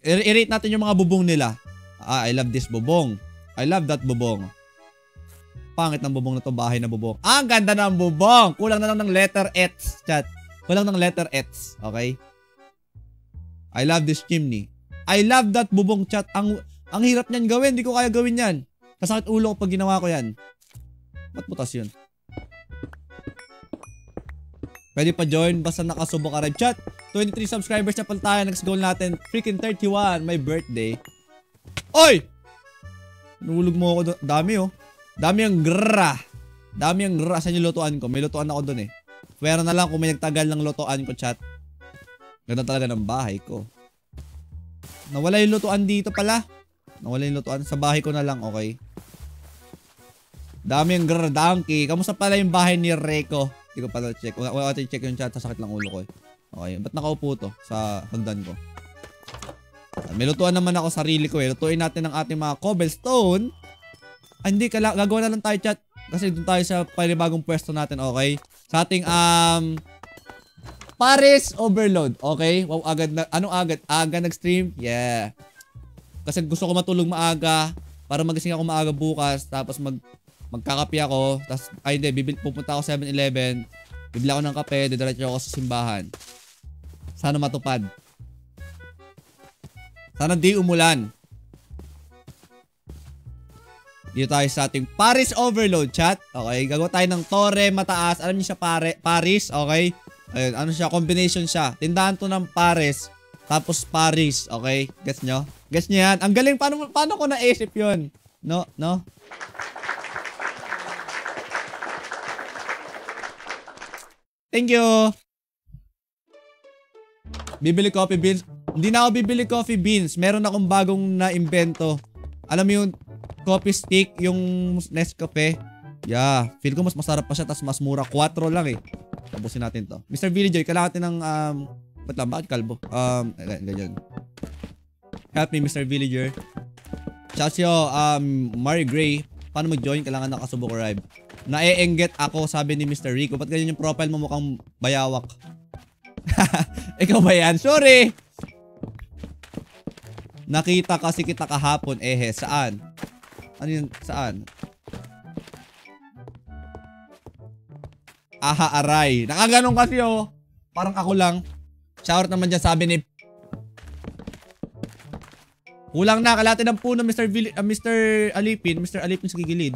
I-rate natin yung mga bubong nila. I love this bubong. I love that bubong. Pangit ng bubong na to, bahay na bubong. Ang ganda ng bubong! Kulang na lang ng letter X, chat. Kulang ng letter X, okay? I love this chimney. I love that bubong, chat. Ang hirap niyan gawin. Hindi ko kaya gawin yan. Kasakit ulo ko pag ginawa ko yan. Ba't butas yun? Pwede pa join basta nakasubo ka rin. Chat, 23 subscribers na pala tayo. Next goal natin, freaking 31. My birthday. Oy! Nulog mo ako doon. Dami oh. Dami ang grrrr. Dami ang grrrr. Saan yung lutuan ko? May lutuan ako doon eh. Pwera na lang kung may nagtagal ng lutuan ko, chat. Ganda talaga ng bahay ko. Nawala yung lutuan dito pala. Nawala yung lutuan. Sa bahay ko na lang, okay. Dami ang grrrr, donkey. Kamusta pala yung bahay ni Reiko? Hindi ko pala check. Wala natin check yung chat. Sasakit lang ulo ko eh. Okay. Ba't nakaupo to sa hagdan ko? May lutuan naman ako sarili ko eh. Lutuin natin ang ating mga cobblestone. Ay, hindi. Gagawa na lang tayo, chat. Kasi doon tayo sa panibagong pwesto natin, okay? Sa ating, Paris Overload, okay? Wow, agad na. Anong agad? Aga nag-stream? Yeah. Kasi gusto ko matulog maaga. Para magising ako maaga bukas. Tapos magkakape ako. Tapos, ay hindi, pupunta ako 7-Eleven. Bibili ako ng kape. Didiretso ako sa simbahan. Sana matupad. Sana di umulan. Dito tayo sa ating Paris Overload, chat. Okay, gagawa tayo ng torre mataas. Alam niyo siya, Paris, okay? Ayun, ano siya, combination siya. Tindahan to ng Paris. Tapos Paris, okay? Gets nyo? Gets nyo yan? Ang galing, paano ko naisip yun? No? Thank you. Bibili coffee beans. Hindi na ako bibili coffee beans. Meron akong bagong na-invento. Alam mo yung coffee stick, yung Nescafe. Yeah. Feel ko mas masarap pa siya. Tapos mas mura. 4 lang eh. Tapusin natin to. Mr. Villager, kailangan natin ng ba't lang? Bakit kalbo? Ganyan. Help me, Mr. Villager. Chasio, Mary Gray. Paano mag-join? Kailangan nakasubok arrive. Nae-engget ako, sabi ni Mr. Rico. Ba't ganyan yung profile mo mukhang bayawak? Ikaw ba yan? Sorry! Nakita kasi kita kahapon. Saan? Ano yun? Saan? Aha, aray. Nakaganon kasi oh. Parang ako lang. Shout naman dyan, sabi ni... Kulang na. Kalahati ng puno, Mr. Alipin. Mr. Alipin sa gigilid.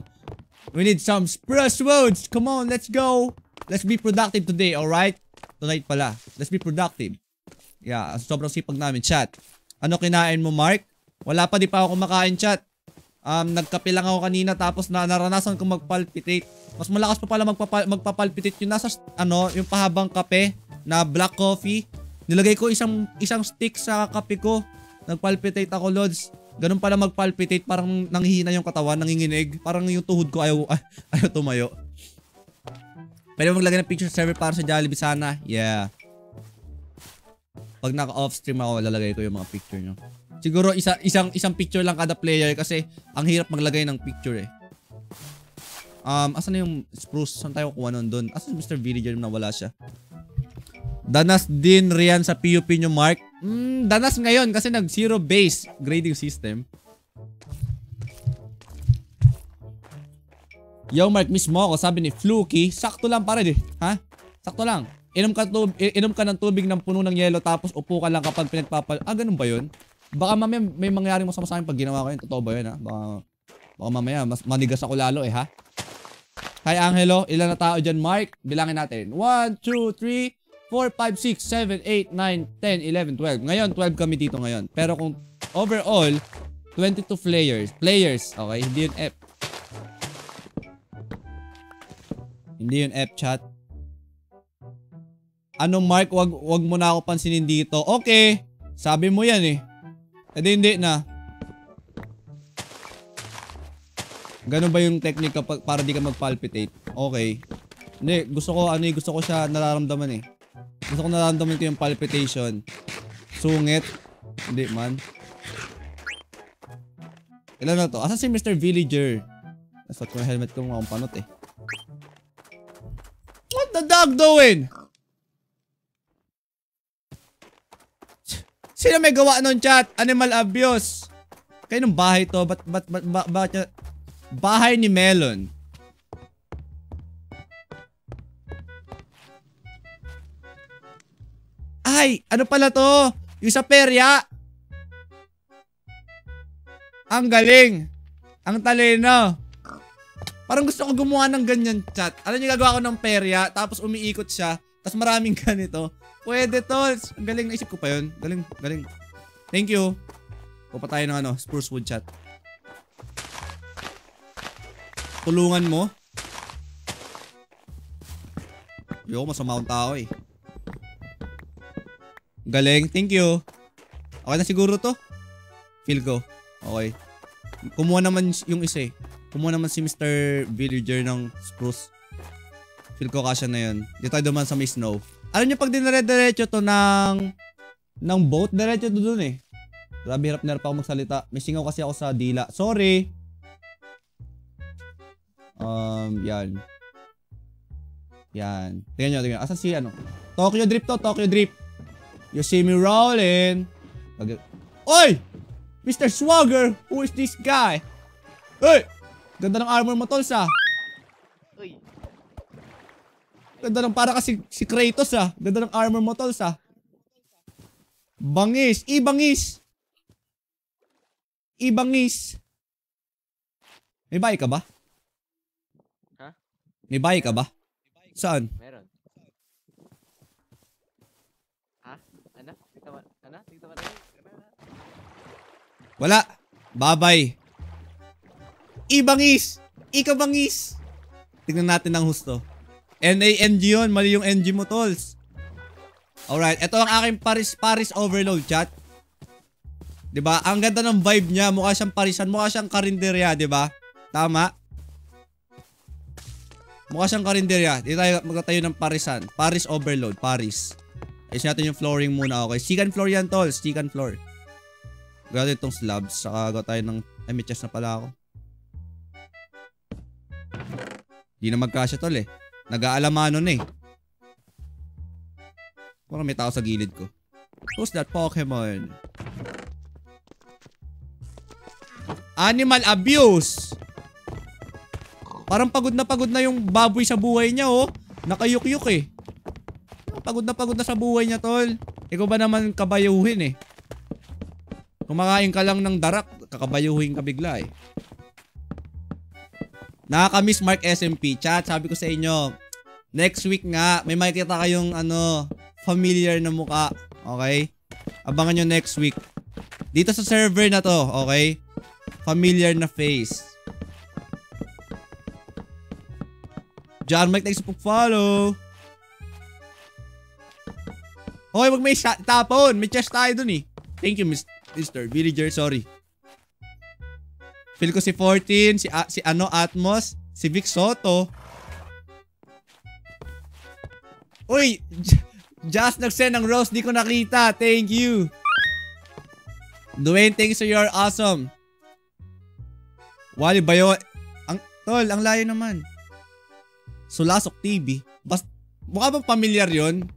We need some spruce woods. Come on, let's go. Let's be productive today, alright? Tonight pala. Let's be productive. Yeah, sobrang sipag namin, chat. Ano kinain mo, Mark? Wala pa, di pa ako kumakain, chat. Nagkape lang ako kanina tapos naranasan kong magpalpitate. Mas malakas pa pala magpapalpitate yung nasa, yung pahabang kape na black coffee. Nilagay ko isang stick sa kape ko. Nagpalpitate ako, Lods. Ganun pala magpalpitate, parang nanghihina yung katawan, nanginginig. Parang yung tuhod ko ayaw tumayo. Pwede mo maglagay ng picture server para sa Jollibee sana. Yeah. Pag naka-off stream ako, lalagay ko yung mga picture nyo. Siguro isang picture lang kada player kasi ang hirap maglagay ng picture eh. Asan na yung spruce? Saan tayo kuha nun doon? Asan Mr. Villager na wala siya? Danas din riyan sa PUP nyo, Mark. Danas ngayon kasi nag-zero base grading system. Yo, Mark, mismo ako. Sabi ni Fluky, sakto lang pa rin eh. Ha? Sakto lang. Inom ka ng tubig ng puno ng yelo tapos upo ka lang kapag pinagpapal... ganun ba yun? Baka mamaya may mangyaring masama sa akin pag ginawa ko yun. Totoo ba yun, ha? Baka mamaya mas manigas ako lalo eh, ha? Hi, Angelo. Ilan na tao dyan, Mark? Bilangin natin. 1, 2, 3... 4, 5, 6, 7, 8, 9, 10, 11, 12. Ngayon, 12 kami dito ngayon. Pero kung overall, 22 players. Okay, hindi yun F. Hindi yun F, chat. Ano, Mark? Wag mo na ako pansinin dito. Okay. Sabi mo yan eh. Hindi na. Ganun ba yung technique para di ka mag-palpitate? Okay. Hindi, gusto ko siya nararamdaman eh. Gusto ko nararamdaman ko yung palpitation. Sungit. Hindi man. Ilan na to? Asan si Mr. Villager? Nasuot ko yung helmet ko mga umpanot eh. What the dog doing? Sino may gawa nun, chat? Animal abuse. Kayo nung bahay to? Ba't bahay ni Melon. Ay, ano pala to? Yung sa perya. Ang galing. Ang talino. Parang gusto ko gumawa ng ganyan, chat. Alam niyo, gagawa ko ng perya, tapos umiikot siya, tapos maraming ganito. Pwede, tolls. Ang galing, naisip ko pa yun. Galing, galing. Thank you. Pupa tayo ng spruce wood, chat. Tulungan mo. Ayoko, masama akong tao eh. Galing, thank you. Okay na siguro to? Feel ko. Okay. Kumuha naman yung isa eh. Kumuha naman si Mr. Villager ng spruce. Feel ko kasya na yun. Dito tayo duman sa may snow. Alam nyo pag dinare-diretso to ng boat, diretso to dun eh. Grabe, hirap na hirap ako magsalita. May singaw kasi ako sa dila. Sorry. Yan. Yan. Tingnan nyo. Asan si Tokyo Drift to, Tokyo Drift. You see me rolling. Oy! Mr. Swagger, who is this guy? Hey! Ganda ng armor mo, tolls ah. Uy. Ganda ng para kasi si Kratos ah. Ganda ng armor mo, tolls ah. Bangis. Ibangis. Ibangis. May bahay ka ba? Ha? May bahay ka ba? Saan? Meron. Ha? Ano? Tignan mo. Wala. Babay. Ibangis. Ikabangis. Tingnan natin ang husto. NANG yun. Mali yung NG mo, tolls. Alright. Ito ang aking Paris overload, chat. Diba? Ang ganda ng vibe niya. Mukha siyang Parisan. Mukha siyang karinderya, diba? Tama? Mukha siyang karinderya. Dito tayo magtatayo ng Parisan. Paris overload. Paris. Ayos natin yung flooring muna. Okay. Second floor yan, tolls. Second floor. Gawin natin itong slabs. Saka gawa tayo ng... Ay, may chest na pala ako. Di na magkasya, tol eh. Nag-aalamano na eh. Parang may tao sa gilid ko. Who's that Pokemon? Animal abuse! Parang pagod na yung baboy sa buhay niya, oh. Nakayuk-yuk eh. Pagod na sa buhay niya, tol. Ikaw ba naman kabayuhin eh? Kumakain ka lang ng darak, kakabayuhin ka bigla eh. Nakakamiss Mark SMP. Chat, sabi ko sa inyo, next week nga, may makikita kayong familiar na muka. Okay? Abangan nyo next week. Dito sa server na to, okay? Familiar na face. John Mike, thanks for follow. Okay, wag may tapon. May chest tayo dun eh. Thank you, Mr. Villager. Sorry. Feel ko si 14, si Atmos, si Vic Soto. Uy! Just nag-send ng rose, di ko nakita. Thank you. Dwayne, thanks so you're awesome. Wally Bayo. Tol, ang layo naman. Sulasok TV. Mukha bang familiar yun?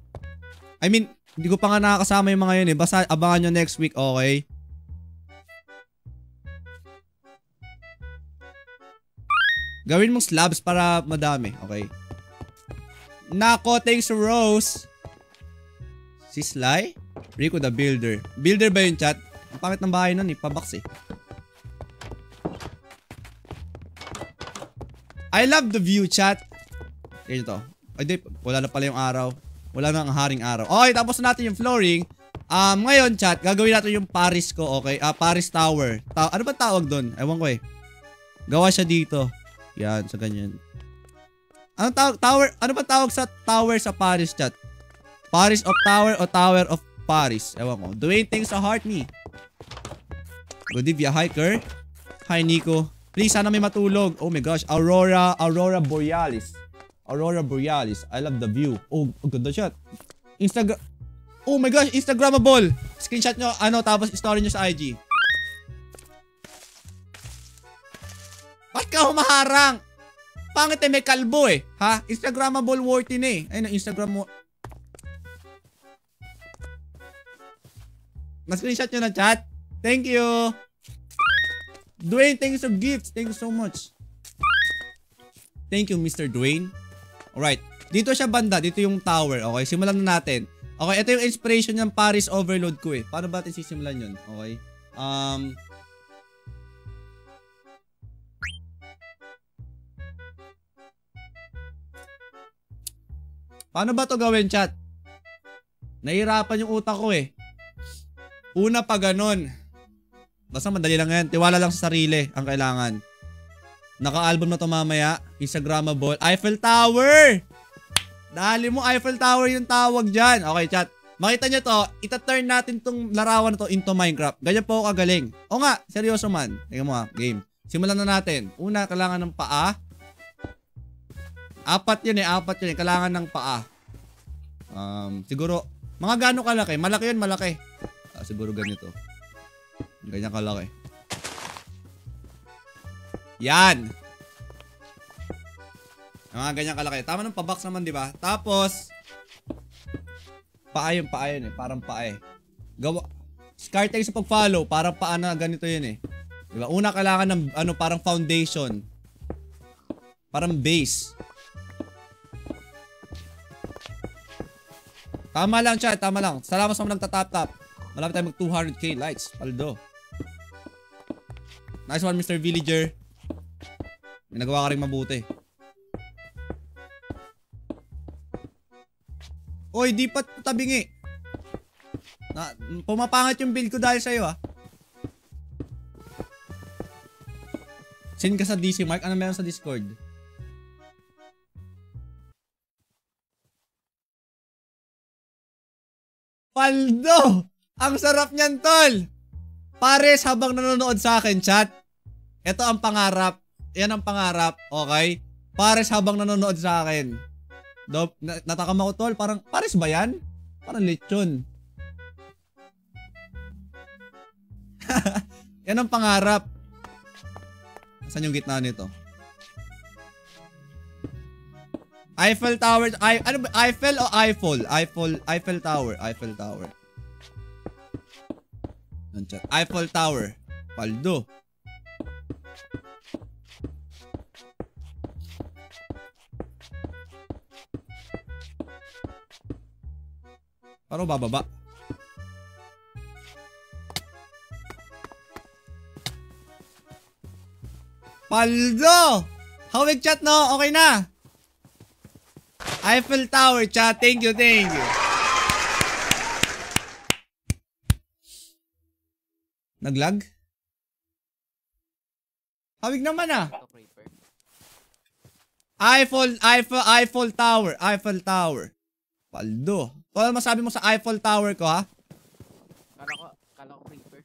I mean, hindi ko pa nga nakakasama yung mga yun eh. Basta abangan nyo next week, okay? Gawin mong slabs para madami, okay? Nako, thanks Rose. Si Sly? Rico the Builder. Builder ba yun, chat? Ang pangit ng bahay nun eh, pabox eh. I love the view, chat. Ganyan to. Ay, di, wala na pala yung araw. Wala na ang haring araw. Okay, tapos na natin yung flooring. Ngayon, chat, gagawin natin yung Paris ko, okay? Paris Tower. Ano ba tawag doon? Ewan ko eh. Gawa siya dito. Yan, sa ganyan. Ano tower? Ano ba tawag sa tower sa Paris, chat? Paris of Tower o Tower of Paris? Ewan ko. Dwayne, thanks sa heart me. Good evening, hiker. Hi, Nico. Please, sana may matulog. Oh my gosh. Aurora Borealis. Aurora Borealis. I love the view. Oh, ganda shot. Instagram. Oh my gosh, Instagrammable. Screenshot nyo, tapos story nyo sa IG. Bakit ka humaharang? Pangit may kalbo eh. Ha? Instagrammable worthy na eh. Ayun, Instagram mo. Na-screenshot nyo na chat. Thank you. Dwayne, thank you for gifts. Thank you so much. Thank you, Mr. Dwayne. Alright. Dito siya banda. Dito yung tower. Okay, simulan na natin. Okay, ito yung inspiration ng Paris Overload ko eh. Paano ba natin sisimulan yun? Okay. Paano ba to gawin, chat? Nahihirapan yung utak ko eh. Una pa ganun. Basta madali lang yan. Tiwala lang sa sarili ang kailangan. Naka-album na to mamaya. Instagrammable. Eiffel Tower! Dali mo, Eiffel Tower yung tawag dyan. Okay, chat. Makita nyo to, ita-turn natin tong larawan na to into Minecraft. Ganyan po ako kagaling. O nga, seryoso man. Tingnan mo ha, game. Simulan na natin. Una, kailangan ng paa. Apat yun eh. Kailangan ng paa. Siguro, mga gano'ng kalaki? Malaki yun, malaki. Siguro ganito. Ganyan kalaki. Yan. Mga ganyan kalaki. Tama ng pabox naman, di ba? Tapos, paa yun eh. Parang paa eh. Scar tayo sa pag-follow. Parang paa na ganito yun eh. Di ba? Una, kailangan ng parang foundation. Parang base. Tama lang, chat. Tama lang. Salamat sa mga nagtatap-tap. Malapit tayo mag 200k likes. Paldo. Nice one, Mr. Villager. May nagawa ka rin mabuti. Oy, di pa tabingi. Pumapangit yung build ko dahil sa'yo ah. Send ka sa DC Mark. Ano meron sa Discord? Paldo! Ang sarap niyan, tol! Pares habang nanonood sa akin, chat. Ito ang pangarap. Yan ang pangarap, okay? Pares habang nanonood sa akin. Natakam ako, tol. Parang, pares ba yan? Parang lechon. Yan ang pangarap. Saan yung gitna nito? Eiffel Tower. Ano ba? Eiffel o Eiffel? Eiffel Tower. Eiffel Tower. Eiffel Tower. Paldo. Paano bababa? Paldo! Hawig chat, no? Okay na. Eiffel Tower, chat. Thank you, thank you. Naglag? Hawig naman ah. Eiffel Tower. Eiffel Tower. Paldo. Ano masabi mo sa Eiffel Tower ko ha? Kala ko creeper.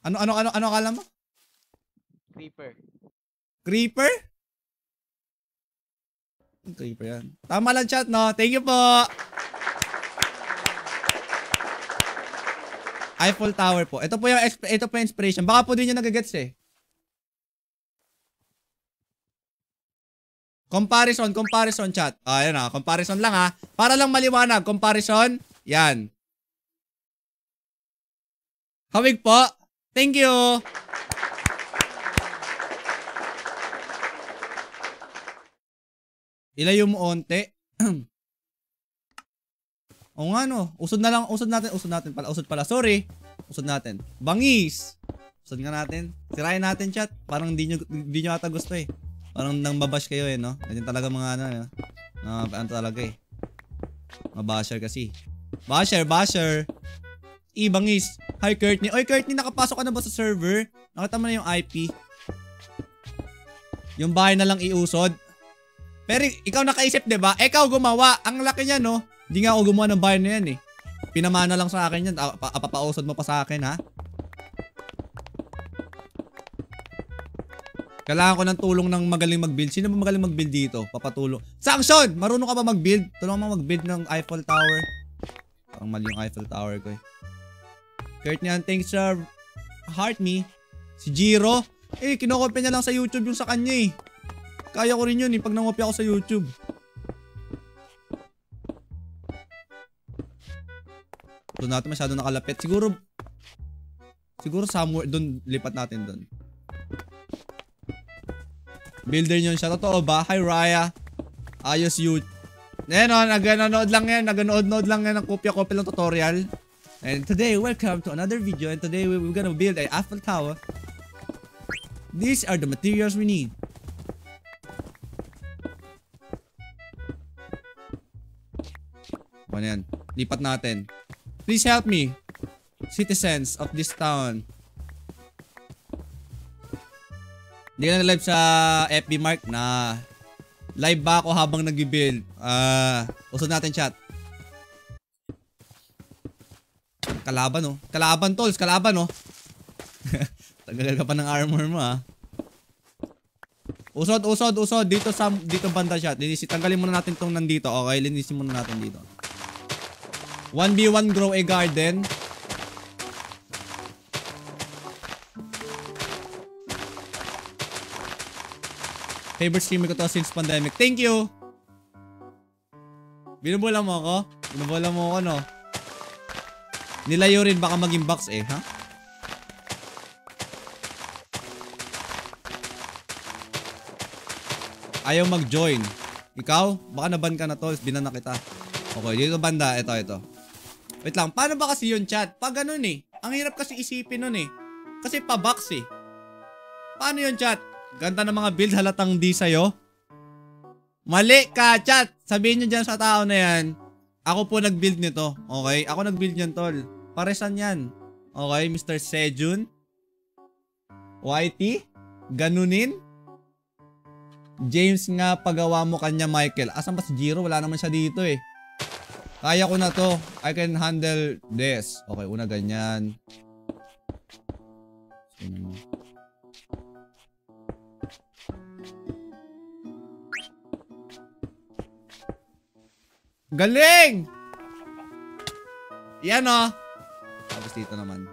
Ano kala mo? Creeper. Creeper? Creeper yan. Tama lang chat, no? Thank you po. Eiffel Tower po. Ito po yung inspiration. Baka po din yung nagagets eh. Comparison chat. Ayan ah, comparison lang ha. Para lang maliwanag, comparison. Yan. Hawig po. Thank you. Ilayo mo onte. O nga no, usod natin pala. Sorry. Usod natin. Bangis. Usod nga natin. Sirain natin chat. Parang hindi nyo ata gusto eh. Parang nang babash kayo eh, no? Ganyan talaga mga ano talaga eh. Mabasher kasi. Basher. Bangis. Hi, Courtney. Oy, Courtney, nakapasok ka na ba sa server? Nakita mo na yung IP? Yung bahay na lang iusod? Pero ikaw nakaisip, diba? Ikaw gumawa. Ang laki niya, no? Hindi nga ako gumawa ng bahay na yan, eh. Pinamana lang sa akin yan. Papausod mo pa sa akin, ha? Kailangan ko ng tulong ng magaling mag-build. Sino ba magaling mag-build dito? Papatulong. Sanction! Marunong ka ba mag-build? Tulungan mo mag-build ng Eiffel Tower. Parang mali yung Eiffel Tower ko eh. Courtney, thanks for heart me. Si Jiro. Eh, kinokopya niya lang sa YouTube yung sa kanya eh. Kaya ko rin yun eh, pag nangopya ako sa YouTube. Doon natin masyado nakalapit. Siguro somewhere, doon, lipat natin doon. Builder nyo siya. Totoo ba? Hi Raya. Ayos you. Ayan o, naganood lang yan ng kopya-kopya ng tutorial. And today, welcome to another video. And today, we're gonna build a Eiffel Tower. These are the materials we need. Ano yan? Lipat natin. Please help me, citizens of this town. Hindi ka na live sa FB Mark na live ba ako habang nag-build? Usod natin chat. Kalaban oh. Kalaban tolls, kalaban oh. Tagal ka pa ng armor mo ah. Usod dito banda chat. Tanggalin muna natin tong nandito. Okay, linisin muna natin dito. 1v1 grow a garden. Favorite streamer ko to since pandemic. Thank you. Binubola mo ako? Binubola mo ako, no? Nilayo rin baka maging box eh, ha? Ayaw mag-join. Ikaw? Baka naban ka na, tolls. Binan na kita. Okay, dito banda. Ito. Wait lang. Paano ba kasi yun, chat? Pag ganun eh. Ang hirap kasi isipin nun eh. Kasi pa-box eh. Paano yun, chat? Ganda ng mga build, halatang di sa'yo. Mali ka, chat. Sabihin nyo dyan sa tao na yan. Ako po nag-build nito. Okay? Ako nag-build nyan, tol. Paresan yan. Okay, Mr. Sejun. YT. Ganunin. James nga pagawa mo kanya, Michael. Asan ba si Jiro? Wala naman siya dito eh. Kaya ko na to. I can handle this. Okay, una ganyan. Galing! Yan o. Tapos dito naman.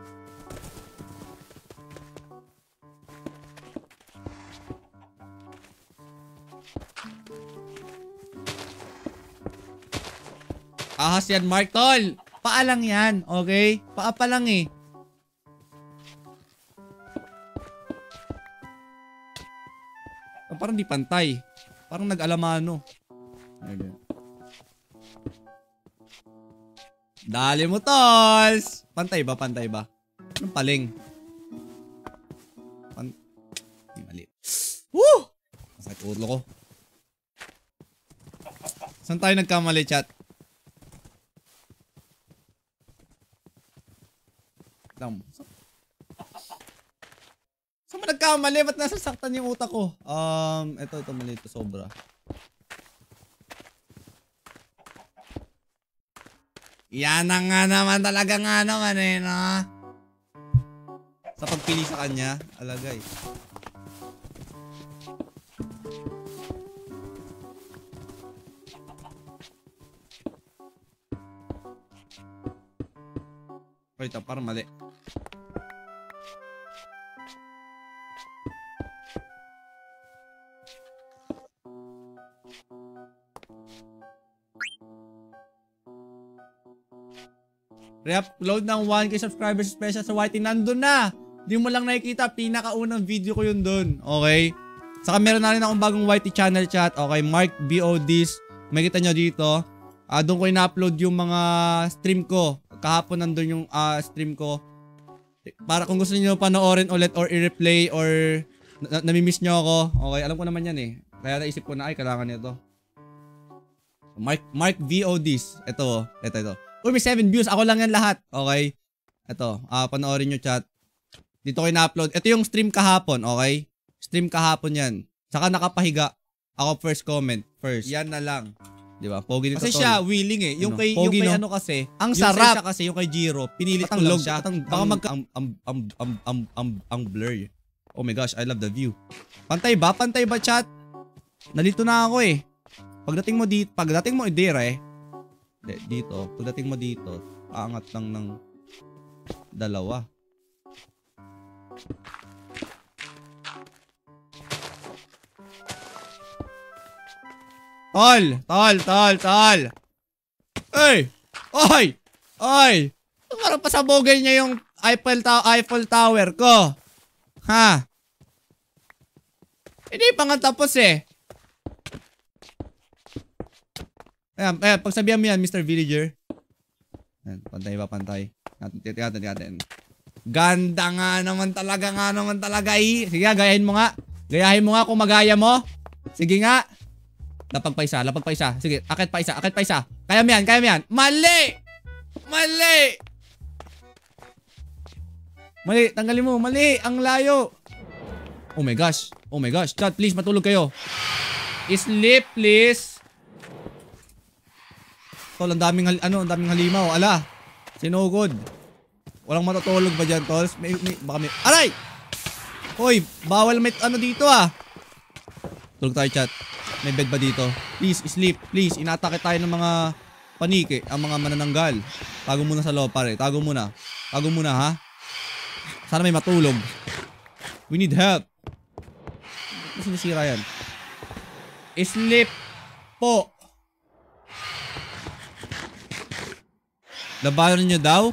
Ahas yan, Mark, tol. Paa lang yan, okay? Paa pa lang eh. Parang di pantay. Parang nag-alamano. Dali mo, tolls. Pantay ba? Pantay ba? Anong paling? Mali. Woo! Masakit ulo ko. Saan tayo nagkamali, chat? Saan ba nagkamali? Ba't nasasaktan yung utak ko? Ito mali ito, sobra. Yan na nga naman talaga nga naman eh, no? Sa pagpili sa kanya, alagay. Wait, parang mali. Re-upload ng 1K subscribers special sa YT. Nandun na. Di mo lang nakikita. Pinakaunang video ko yun dun. Okay? Saka meron na rin akong bagong YT channel, chat. Okay? Mark BODs. Makikita nyo dito. Doon ko ina-upload yung mga stream ko. Kahapon nandun yung stream ko. Para kung gusto niyo panoorin ulit or i-replay or namimiss nyo ako. Okay? Alam ko naman yan eh. Kaya naisip ko na ay kailangan nito. Mark VODs. Ito. Uy, may 7 views. Ako lang yan lahat. Okay? Ito. Panoorin nyo, chat. Dito ko na-upload. Ito yung stream kahapon. Okay? Stream kahapon yan. Saka nakapahiga. Ako first comment. First. Yan na lang. Diba? Pogi dito. Kasi siya, willing eh. Yung kay ano kasi. Ang sarap. Yung kasi, yung kay Jiro. Pinilit ko lang siya. Baka ang blur. Oh my gosh, I love the view. Pantay ba? Pantay ba, chat? Nalito na ako eh. Pagdating mo dire, dito, pagdating mo dito, aangat lang ng dalawa. Tol. Ay! Parang pasabogay niya yung Eiffel Tower ko. Ha? Hindi pa nga tapos eh. Ayan, pagsabihan mo yan, Mr. Villager. Ayan, pantay. Natin. Ganda nga naman talaga eh. Sige, gayahin mo nga. Gayahin mo nga kung magaya mo. Sige nga. Lapag pa isa. Sige, akit pa isa. Kaya mo yan. Mali, tanggalin mo. Mali, ang layo. Oh my gosh. Chat, please, matulog kayo. Sleep, please. Tol, ang daming halimaw. Ala, sinugod. Walang matutulog ba dyan, tol? Baka may... Aray! Hoy, bawal may ano dito ah. Tulog tayo, chat. May bed ba dito? Please, sleep. Please, inaatake tayo ng mga paniki. Ang mga manananggal. Tago muna sa loob, pare. Tago muna, ha? Sana may matulog. We need help. Ano sinisira yan? Sleep po. Labanan nyo daw?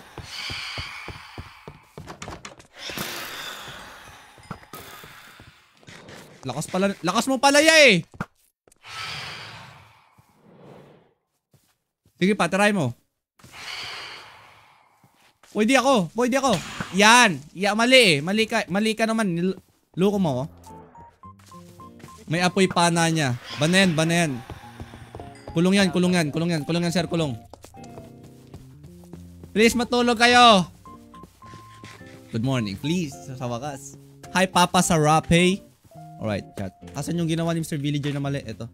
Lakas mo pala eh. Sige pa, try mo. Pwede ako. Yan. Mali eh. Mali ka naman. Loko mo ako. May apoy pana niya. Banayan. Kulong yan, sir, kulong. Please, matulog kayo. Good morning, please. Sa wakas. Hi, Papa Sarape. Alright, chat. Asan yung ginawa ni Mr. Villager na mali? Ito.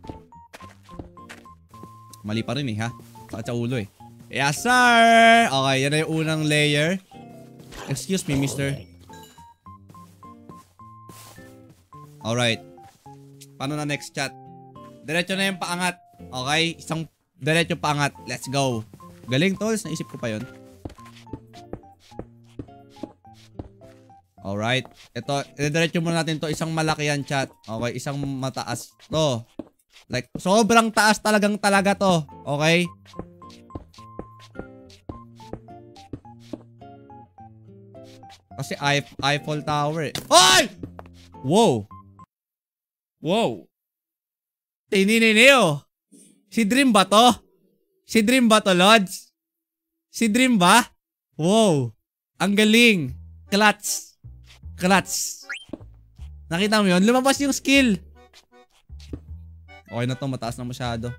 Mali pa rin eh, ha? Sakit sa ulo eh. Yes, sir! Okay, yan na yung unang layer. Excuse me, mister. Alright. Paano na next, chat? Diretso na yung paangat. Okay? Isang diretso paangat. Let's go. Galing, tolls. Naisip ko pa yun. Alright. Ito, diretso muna natin to. Isang malaki yan, chat. Okay? Isang mataas to. Like, sobrang taas talaga to. Okay? Kasi Eiffel Tower eh. Ay! Wow! Tinininiyo. Si Dream ba to? Lods? Si Dream ba? Wow! Ang galing. Clutch. Nakita mo yun? Lumabas yung skill. Okay na to, mataas na masyado.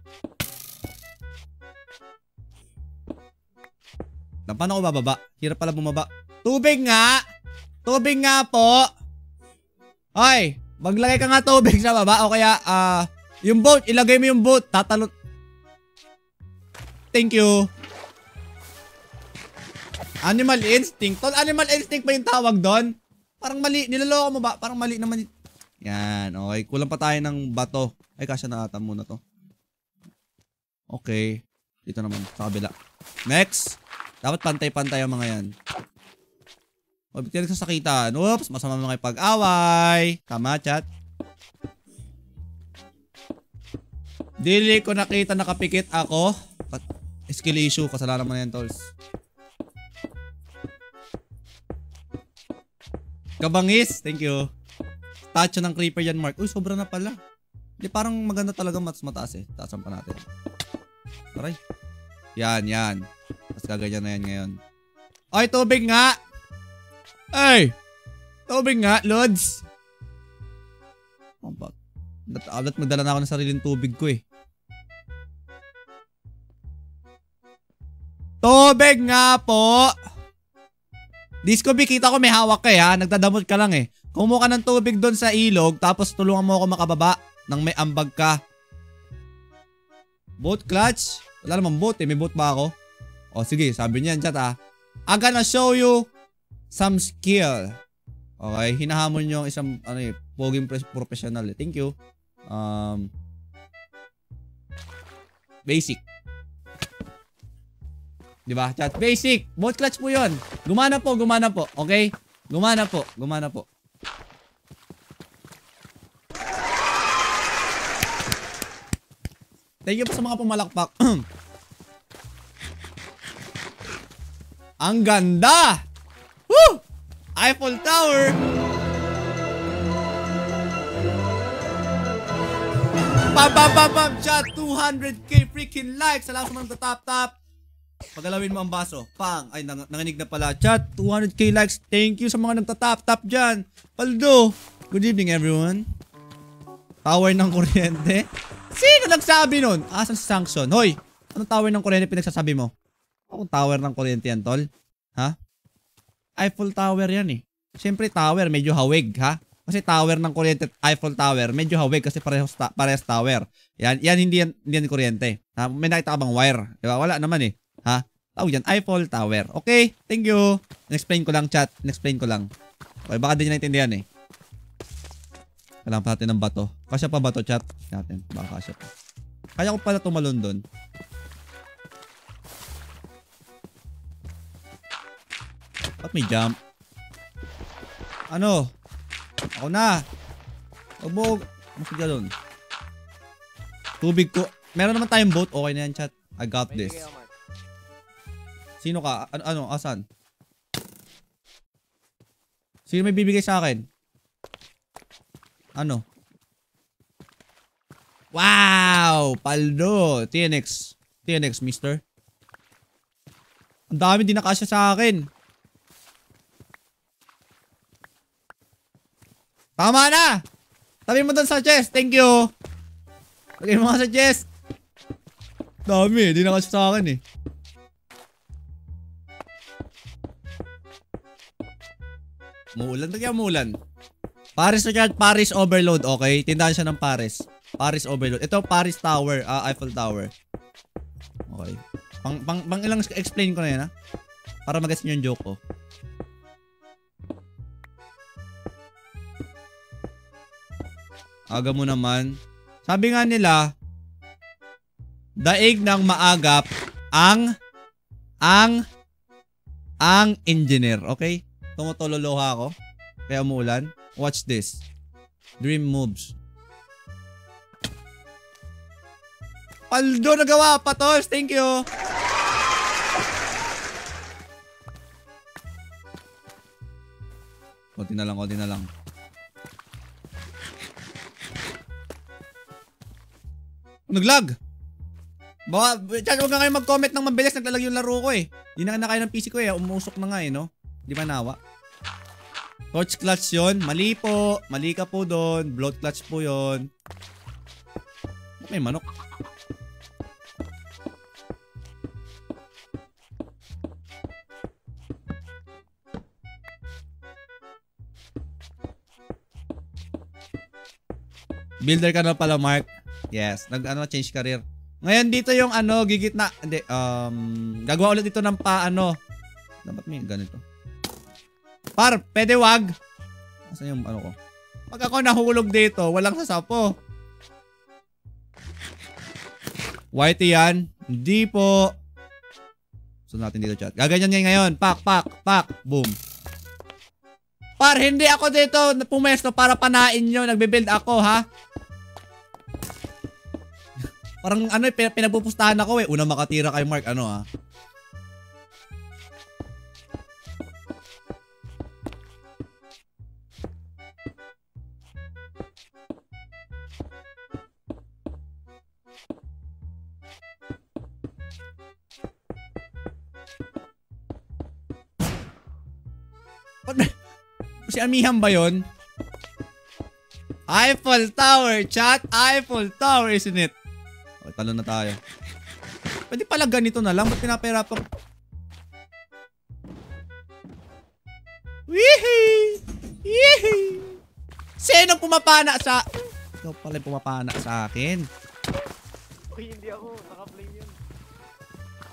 Paano ko bababa? Hirap pala bumaba. Tubig nga po. Ay, maglagay ka nga tubig sa baba o kaya yung boat, ilagay mo yung boat. Tatalon. Thank you. Animal instinct. Tol, animal instinct ba yung tawag doon? Parang mali. Niloloko mo ba? Parang mali naman. Yan, okay. Kulang pa tayo ng bato. Ay, kasya na ata muna to. Okay. Dito naman, sa kabila. Next. Dapat pantay-pantay ang mga yan. O, bitin nagsasakitan. Oops, masama mga pag-away. Tama, chat. Dili ko nakita nakapikit ako. Skill issue. Kasalanan mo na yan, tolls. Kabangis. Thank you. Statue ng creeper yan, Mark. Uy, sobra na pala. Hindi, parang maganda talaga mataas eh. Taasan pa natin. Aray. Yan. Tapos kaganyan na yan ngayon. Ay, tubig nga! Ay! Tubig nga, Lods! Dapat magdala na ako ng sariling tubig ko eh. Tubig nga po! Discoby, kita ko may hawak ka eh ha. Nagdadamot ka lang eh. Kumuha ka ng tubig doon sa ilog, tapos tulungan mo ako makababa nang may ambag ka. Boat clutch? Wala namang boat eh. May boat ba ako? O sige, sabi niyan chat ha. I'm gonna show you some skill. Okay, hinahamon nyo isang poging professional eh. Thank you. Basic. Diba? Chat, basic. Boat clutch po yun. Gumana po. Okay? Gumana po. Thank you po sa mga pumalakpak. Ang ganda! Woo! Eiffel Tower! Pam! Chat! 200k freaking likes! Salamat sa mga tap. Pagalawin mo ang baso. Pang! Ay, nanginig na pala. Chat! 200k likes. Thank you sa mga nagtatap dyan. Paldo! Good evening everyone. Tower ng kuryente? Sino nagsabi nun? Asan si Sanction? Hoy! Anong tower ng kuryente pinagsasabi mo? Akong tower ng kuryente yan, tol? Ha? Eiffel Tower yan eh. Siyempre tower, medyo hawig, ha? Kasi tower ng kuryente, Eiffel Tower, medyo hawig kasi parehas tower. Yan hindi yan kuryente. Ha? May nakita ka bang wire? Diba? Wala naman eh. Ha? Tawag yan, Eiffel Tower. Okay, thank you. In-explain ko lang, chat. In-explain ko lang. Okay, baka di nyo naintindihan eh. Kailangan pa natin ng bato. Kasya pa bato, chat? Natin. Baka kasya pa. Kaya ko pala tumalon doon. Ba't may jump? Ano? Ako na. Abog. Mas doon. Tubig ko. Meron naman tayong boat. Okay na yan, chat. I got this. Sino ka? Ano? Asan? Sino may bibigay sa akin? Ano? Wow! Paldo! TNX, mister. Ang dami din nakasya sa akin. Tama na! Tabi mo doon sa chest. Thank you. Lagay mo nga sa chest. Dami. Di nakasya sa akin eh. Muulan. Lagyan muulan. Paris na chat. Paris Overload. Okay. Tindahan siya ng Paris. Paris Overload. Ito Paris Tower. Eiffel Tower. Okay. Pang ilang explain ko na yan ha. Para mag-gets nyo yung joke ko. Aga mo naman. Sabi nga nila, daig ng maagap ang engineer. Okay? Tumutuloloha ako. Kaya umuulan. Watch this. Dream moves. Paldo nagawa pa to. Thank you. Konti na lang. Naglag. Baka, chat, huwag ka ngayon mag-comment ng mabilis. Naglalag yung laro ko eh. Hindi na kaya ng PC ko eh. Umusok na nga eh, no? Di ba nawa? Torch clutch yun. Mali po. Mali ka po doon. Bloat clutch po yun. May manok. Builder ka na pala, Mark. Yes. Change career. Ngayon dito yung gigitna. Hindi. Gagawa ulit ito ng dapat may ganito. Pwede wag. Asan yung ko? Pag ako nahulog dito, walang sasapo. Whitey yan. Hindi po. So natin dito chat. Gaganyan ngayon. Pak. Boom. Hindi ako dito pumesto para panain nyo. Nagbe-build ako, ha? Parang pinagpupustahan ako eh. Una makatira kay Mark. Ha? Si Amihan ba yun? Eiffel Tower, chat. Eiffel Tower, isn't it? Okay, talon na tayo. Pwede pala ganito na lang. Ba't pinapahirapan? Wihee! Sino pumapana sa... Ikaw pala pumapana sa akin. Uy, hindi ako. Naka-flame yun.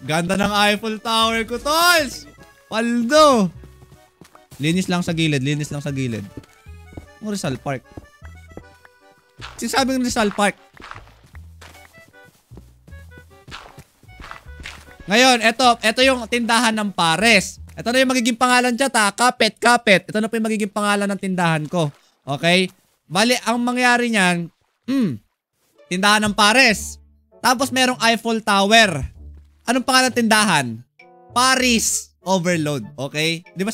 Ganda ng Eiffel Tower ko, tolls! Paldo! Linis lang sa gilid. Rizal Park. Sinasabing Rizal Park. Ngayon, ito yung tindahan ng Pares. Ito na yung magiging pangalan dyan, ha? Kapet. Ito na po yung magiging pangalan ng tindahan ko. Okay? Bali, ang mangyari niyan, tindahan ng Pares. Tapos merong Eiffel Tower. Anong pangalan ng tindahan? Paris Overload. Okay? Di ba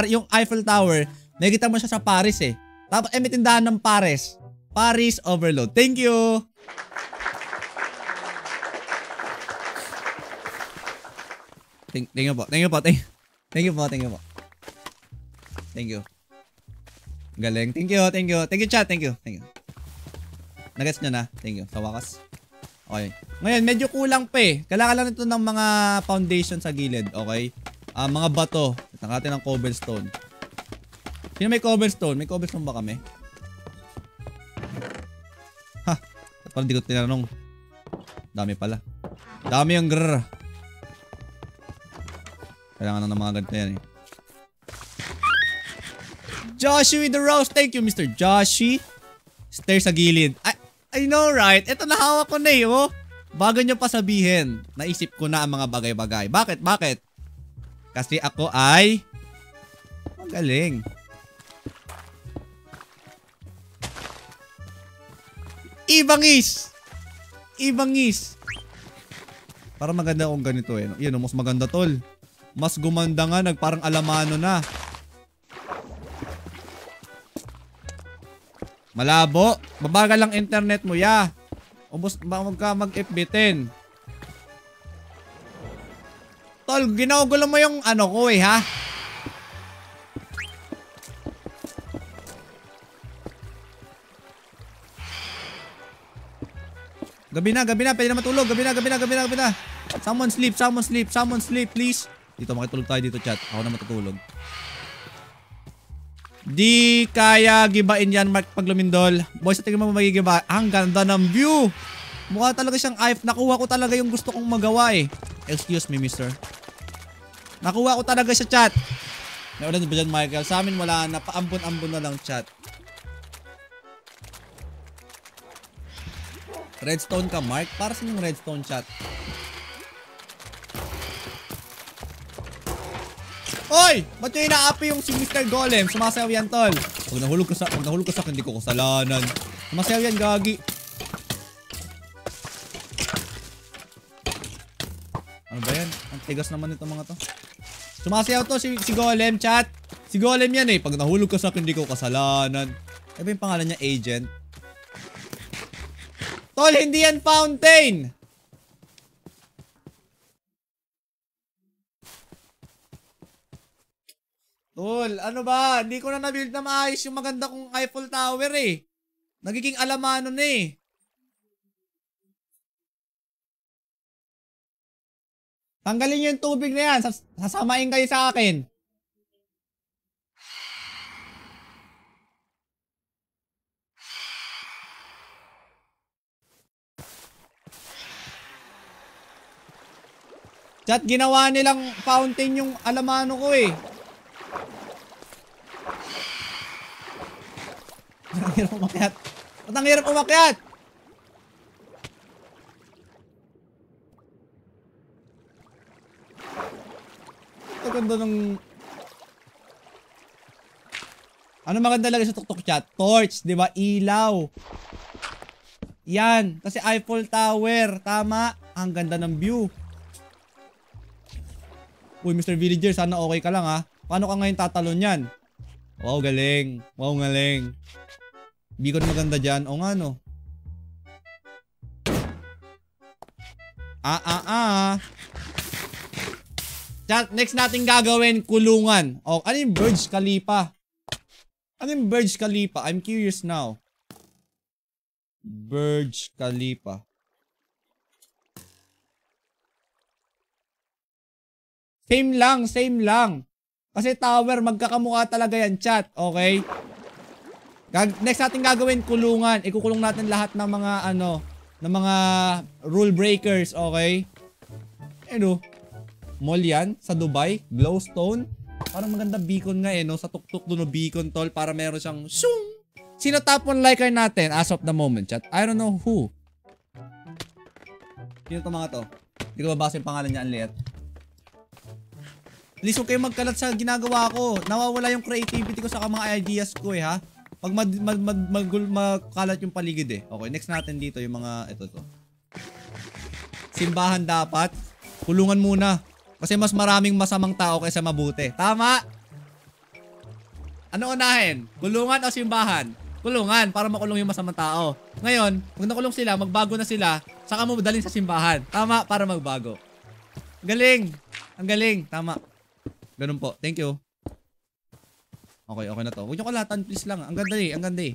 yung Eiffel Tower, nakikita mo siya sa Paris eh. Tapos may tindahan ng Paris. Paris Overload. Thank you! Thank you po. Thank you po. Thank you po. Thank you po. Thank you. Galing. Thank you. Thank you. Thank you, chat. Thank you. Thank you. Nagets nyo na. Thank you. Sa wakas. Okay. Ngayon, medyo kulang pa eh. Kailangan lang ito ng mga foundation sa gilid. Okay? Mga bato. Ito natin ng cobblestone. Sino may cobblestone? May cobblestone ba kami? Ha! Parang di ko tinanong. Dami pala. Dami yung grrr. Kailangan na ng mga ganito yan eh. Joshi with the rose. Thank you, Mr. Joshi. Stair sa gilid. I know, right? Ito nahawak ko na eh, oh. Bago nyo pa sabihin, naisip ko na ang mga bagay-bagay. Bakit? Bakit? Kasi ako ay magaling. Ibangis! Ibangis! Parang maganda akong ganito eh. Yan, mas maganda tol. Mas gumanda nga, nagparang alamano na. Malabo. Babagal lang internet mo, ya. Ubus, wag ka mag-FB10. Tol, ginagulo mo yung ano ko eh, ha? Gabi na, pwede na matulog. Gabi na. Someone sleep, please. Dito, makitulog tayo dito, chat. Ako na matutulog. Di kaya gibain yan, Mark, pag lumindol. Boys, sa tingin mo magigiba. Ang ganda ng view. Mukha talaga siyang Eiffel. Nakuha ko talaga yung gusto kong magawa eh. Excuse me, mister. Nakuha ko talaga siya, chat. May ulan ba dyan, Michael? Sa amin wala na. Paambon-ambon na lang, chat. Redstone ka, Mark? Para sa yung redstone, chat. Oy! Ba't yung inaapi yung si Mr. Golem? Sumasayaw yan, tol. Pag nahulog ka sa akin, hindi ko kasalanan. Sumasayaw yan, gagi. Ano ba yan? Ang tigas naman ito mga to. Sumasayaw to si Golem, chat. Si Golem yan eh. Pag nahulog ka sa akin, hindi ko kasalanan. Ano ba yung pangalan niya? Agent? Tol, hindi yan fountain! Tol, ano ba? Hindi ko na na-build na maayos yung maganda kong Eiffel Tower eh. Nagiging alamano na eh. Tanggalin nyo yung tubig na yan. Sasamain kayo sa akin. Chat, ginawa nilang fountain yung alamano ko eh. Ang hirap umakyat. Ang hirap umakyat. Ito ganda ng... Ano maganda lagi sa tuktok, chat? Torch, di ba? Ilaw. Yan. Kasi Eiffel Tower. Tama. Ang ganda ng view. Uy, Mr. Villager, sana okay ka lang ha. Paano ka ngayon tatalon yan? Wow, galing. Wow, galing. Beacon maganda dyan. O nga no. Chat, next natin gagawin, kulungan. O, ano yung Burj Khalifa? Ano yung Burj Khalifa? I'm curious now. Burj Khalifa. Same lang. Kasi tower, magkakamukha talaga yan, chat. Okay? Next natin gagawin, kulungan. Ikukulong natin lahat ng mga, ng mga rule breakers, okay? Ano? Mall yan, sa Dubai. Glowstone. Parang maganda beacon nga no? Sa tuktok doon no beacon, tol. Para meron siyang, shung! Sino top 1 liker natin as of the moment, chat? I don't know who. Sino to mga to? Hindi ko babasa yung pangalan niya, Anliet. Please huwag kayo magkalat sa ginagawa ko. Nawawala yung creativity ko sa mga ideas ko ha. Pag magkalat yung paligid eh. Okay, next natin dito yung mga ito to. simbahan dapat. Kulungan muna. Kasi mas maraming masamang tao kaysa mabuti. Tama? Ano unahin? Kulungan o simbahan? Kulungan para makulong yung masamang tao. Ngayon, pag nakulong sila, magbago na sila, saka mo dalhin sa simbahan. Tama? Para magbago. Galing. Ang galing. Tama. Ganun po. Thank you. Okay, okay na to. Huwag nyo kalatan, please lang. Ang ganda eh. Ang ganda eh.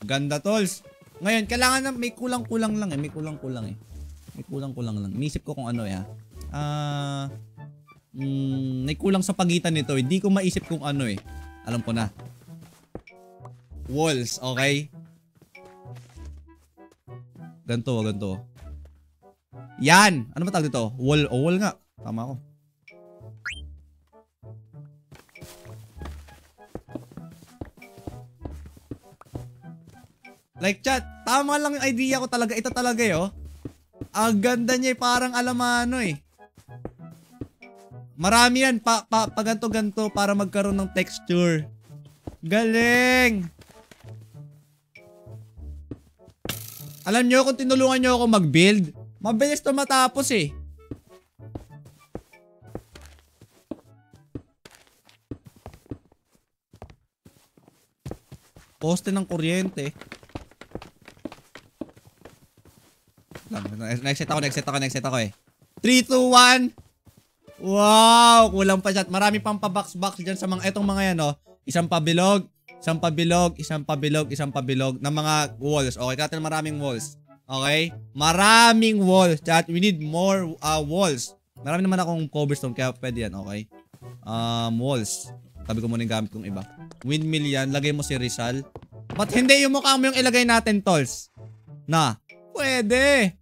Ganda, tolls. Ngayon, kailangan na may kulang-kulang lang eh. May kulang-kulang eh. May kulang-kulang lang. Inisip ko kung ano eh. May kulang sa pagitan nito. Hindi ko maisip kung ano eh. Alam ko na. Walls, okay? Ganto, ganto. Yan! Ano ba tawag dito? Wall o wall nga. Tama ako. Like chat, tama lang yung idea ko talaga. Ito talaga eh, oh. Ang ganda niya eh, parang alamano eh. Marami yan pa ganto-ganto para magkaroon ng texture. Galing! Alam nyo, kung tinulungan nyo ako mag-build, mabilis to matapos eh. Poste ng kuryente. Next set ako eh. 3, 2, 1. Wow! Kulang pa chat. Marami pang pa-box-box dyan sa mga, etong mga yan, oh. Isang pabilog, isang pabilog, isang pabilog, isang pabilog ng mga walls. Okay, natin maraming walls. Okay? Maraming walls, chat. We need more walls. Marami naman akong cobblestone, kaya pwede yan, okay? Walls. Tabi ko muna yung gamit kong iba. Windmill yan. Lagay mo si Rizal. Ba't hindi yung mukha mo yung ilagay natin, tolls? Na. Pwede.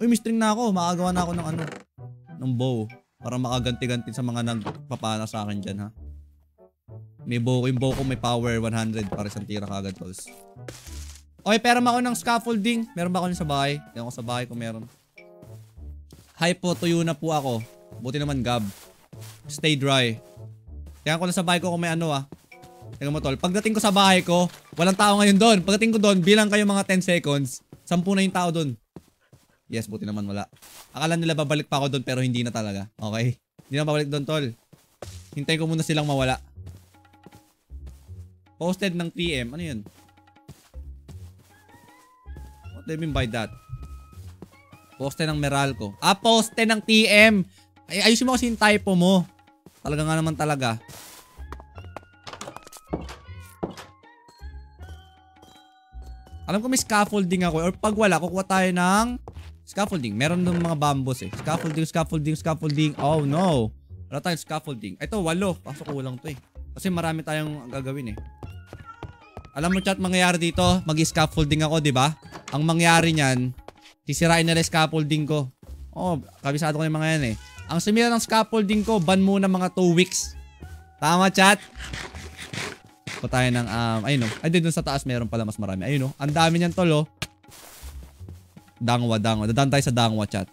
Uy, may string na ako. Makagawa na ako ng ano. Ng bow. Para makaganti-ganti sa mga nagpapana sa akin dyan, ha? May bow. Yung bow ko may power 100 para isang tira kagad, tolls. Okay, pero ako ng scaffolding. Meron ba ako sa bahay? Tingnan ko sa bahay kung meron. Hi po, tuyo na po ako. Buti naman, Gab. Stay dry. Tingnan ko na sa bahay ko kung may ano, ah. Tingnan mo, tol. Pagdating ko sa bahay ko, walang tao ngayon doon. Pagdating ko doon, bilang kayo mga 10 seconds. 10 na yung tao doon. Yes, buti naman wala. Akala nila babalik pa ako doon pero hindi na talaga. Okay? Hindi na babalik doon, tol. Hintayin ko muna silang mawala. Posted ng TM. Ano yun? What do you mean by that? Posted ng Meralco. Posted ng TM. Ay, ayusin mo kasi yung typo mo. Talaga nga naman talaga. Alam ko may scaffolding ako. Or pag wala, kukuha tayo ng scaffolding. Meron ng mga bambos eh. Scaffolding. Oh no. Wala tayong scaffolding. Ito, 8. Kaso kulang to eh. Kasi marami tayong gagawin eh. Alam mo chat, mangyayari dito, mag-scaffolding ako, di ba? Ang mangyari niyan, sisirain nila scaffolding ko. Oh, kabisado ko yung mga yan eh. Ang sumira ng scaffolding ko, ban muna mga 2 weeks. Tama chat? Ko tayo ng, ayun o. Ay, dun sa taas meron pala mas marami. Ayun o. Ang dami niyan tol o. Dangwa. Dadaan tayo sa Dangwa chat.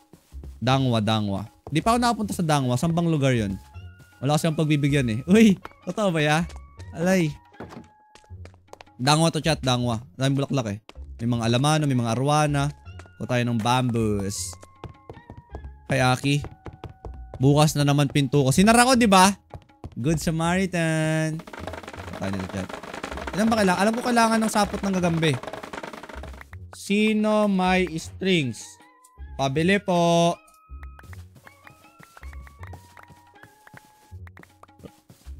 Dangwa. Di pa ako nakapunta sa Dangwa. Saan bang lugar yun? Wala kasi ang pagbibigyan eh. Uy! Totoo ba ya? Alay. Dangwa to chat. Dangwa. Daming bulaklak eh. May mga alamano, may mga arwana. Ko tayo ng bamboos. Kay Aki. Bukas na naman pinto ko. Sinara ko, di ba? Good Samaritan. Tayo nito chat. Ilan ba kailangan? Alam ko kailangan ng sapot ng gagambe. Sino may strings? Pabili po.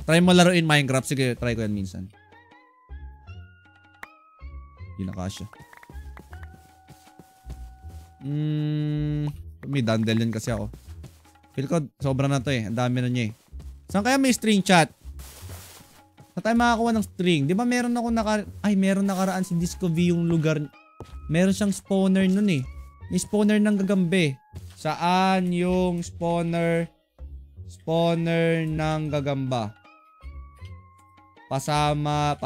Try mo laruin Minecraft. Sige, try ko yan minsan. Hindi na kasya. May dandel yan kasi ako. Feel ko sobra na to eh. Ang dami na niya eh. Saan kaya may string chat? Saan tayo makakuha ng string? Di ba meron ako meron nakaraan si Disco V yung lugar. Meron siyang spawner nun eh. May spawner ng gagambe. Saan yung spawner ng gagamba? Pasama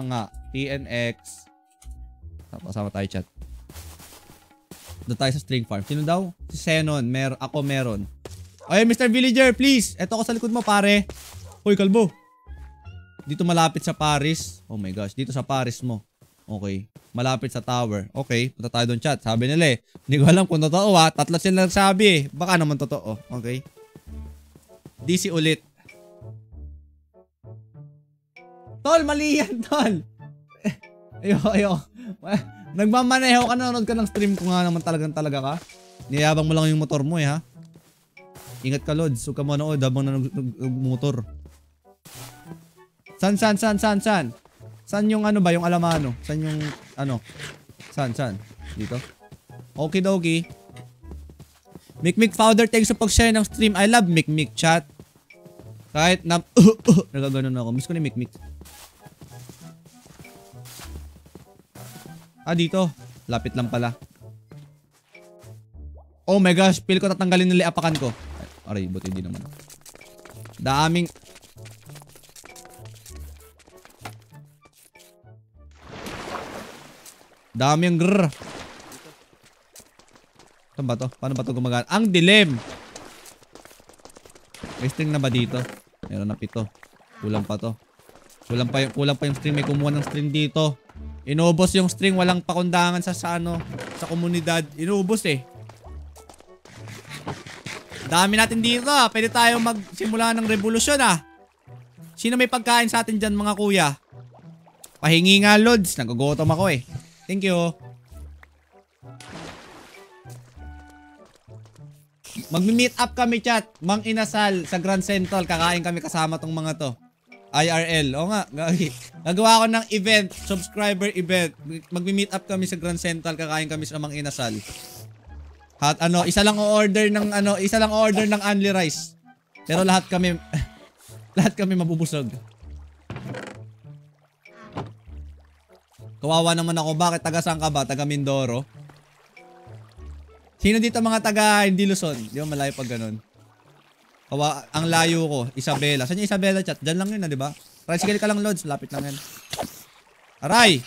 nga. TNX. Pasama tayo chat. Doon tayo sa string farm. Sino daw? Si Xenon. Ako meron. Ay, Mr. Villager, please. Eto ako sa likod mo, pare. Hoy, kalbo. Dito malapit sa Paris. Oh my gosh. Dito sa Paris mo. Okay. Malapit sa tower. Okay, punta tayo doon, chat. Sabi nila eh. Hindi ko alam kung totoo ha. 3 sila nagsabi eh. Baka naman totoo. Okay. DC ulit. Tol, mali yan, tol. Ayo. Nagmamaneho ka, nanonood ka ng stream ko nga naman talaga ka. Niyabang mo lang yung motor mo eh ha. Ingat ka, Lods. Huwag ka manood habang nag-motor. San? San yung ano ba? Yung alamano? San yung ano? San? Dito? Okidoki. Mikmik Founder, thanks sa pag-share ng stream. I love Mikmik chat. Kahit na... nagaganon ako. Miss ko ni Mikmik. Dito. Lapit lang pala. Oh my gosh. Feel ko tatanggalin nila apakan ko. Aray, buti hindi naman. Daming... Dami ang grrr. Saan ba to? Paano ba to gumagana? Ang dilim! May string na ba dito? Meron na 7. Kulang pa to. Kulang pa yung string. May kumuha ng string dito. Inubos yung string. Walang pakundangan sa ano, sa komunidad. Inubos eh. Dami natin dito ah. Pwede tayo magsimula ng revolusyon ah. Sino may pagkain sa atin dyan mga kuya? Pahingi nga, Lods. Nagugutom ako eh. Thank you. Magmi-meet up kami, chat. Mang Inasal sa Grand Central. Kakain kami kasama tong mga to. IRL. O nga, gagawa ko ng event, subscriber event. Magmi-meet up kami sa Grand Central. Kakain kami sa Mang Inasal. At ano, isa lang order ng only rice. Pero lahat kami mabubusog. Kawawa naman ako. Bakit? Taga saan ka ba? Taga Mindoro? Sino dito mga taga hindi Luzon? Di ba malayo pag ganun? Ang layo ko. Isabela. Saan yung Isabela, chat? Diyan lang yun, di ba? Tricycle ka lang, Lods. Lapit lang yan. Aray!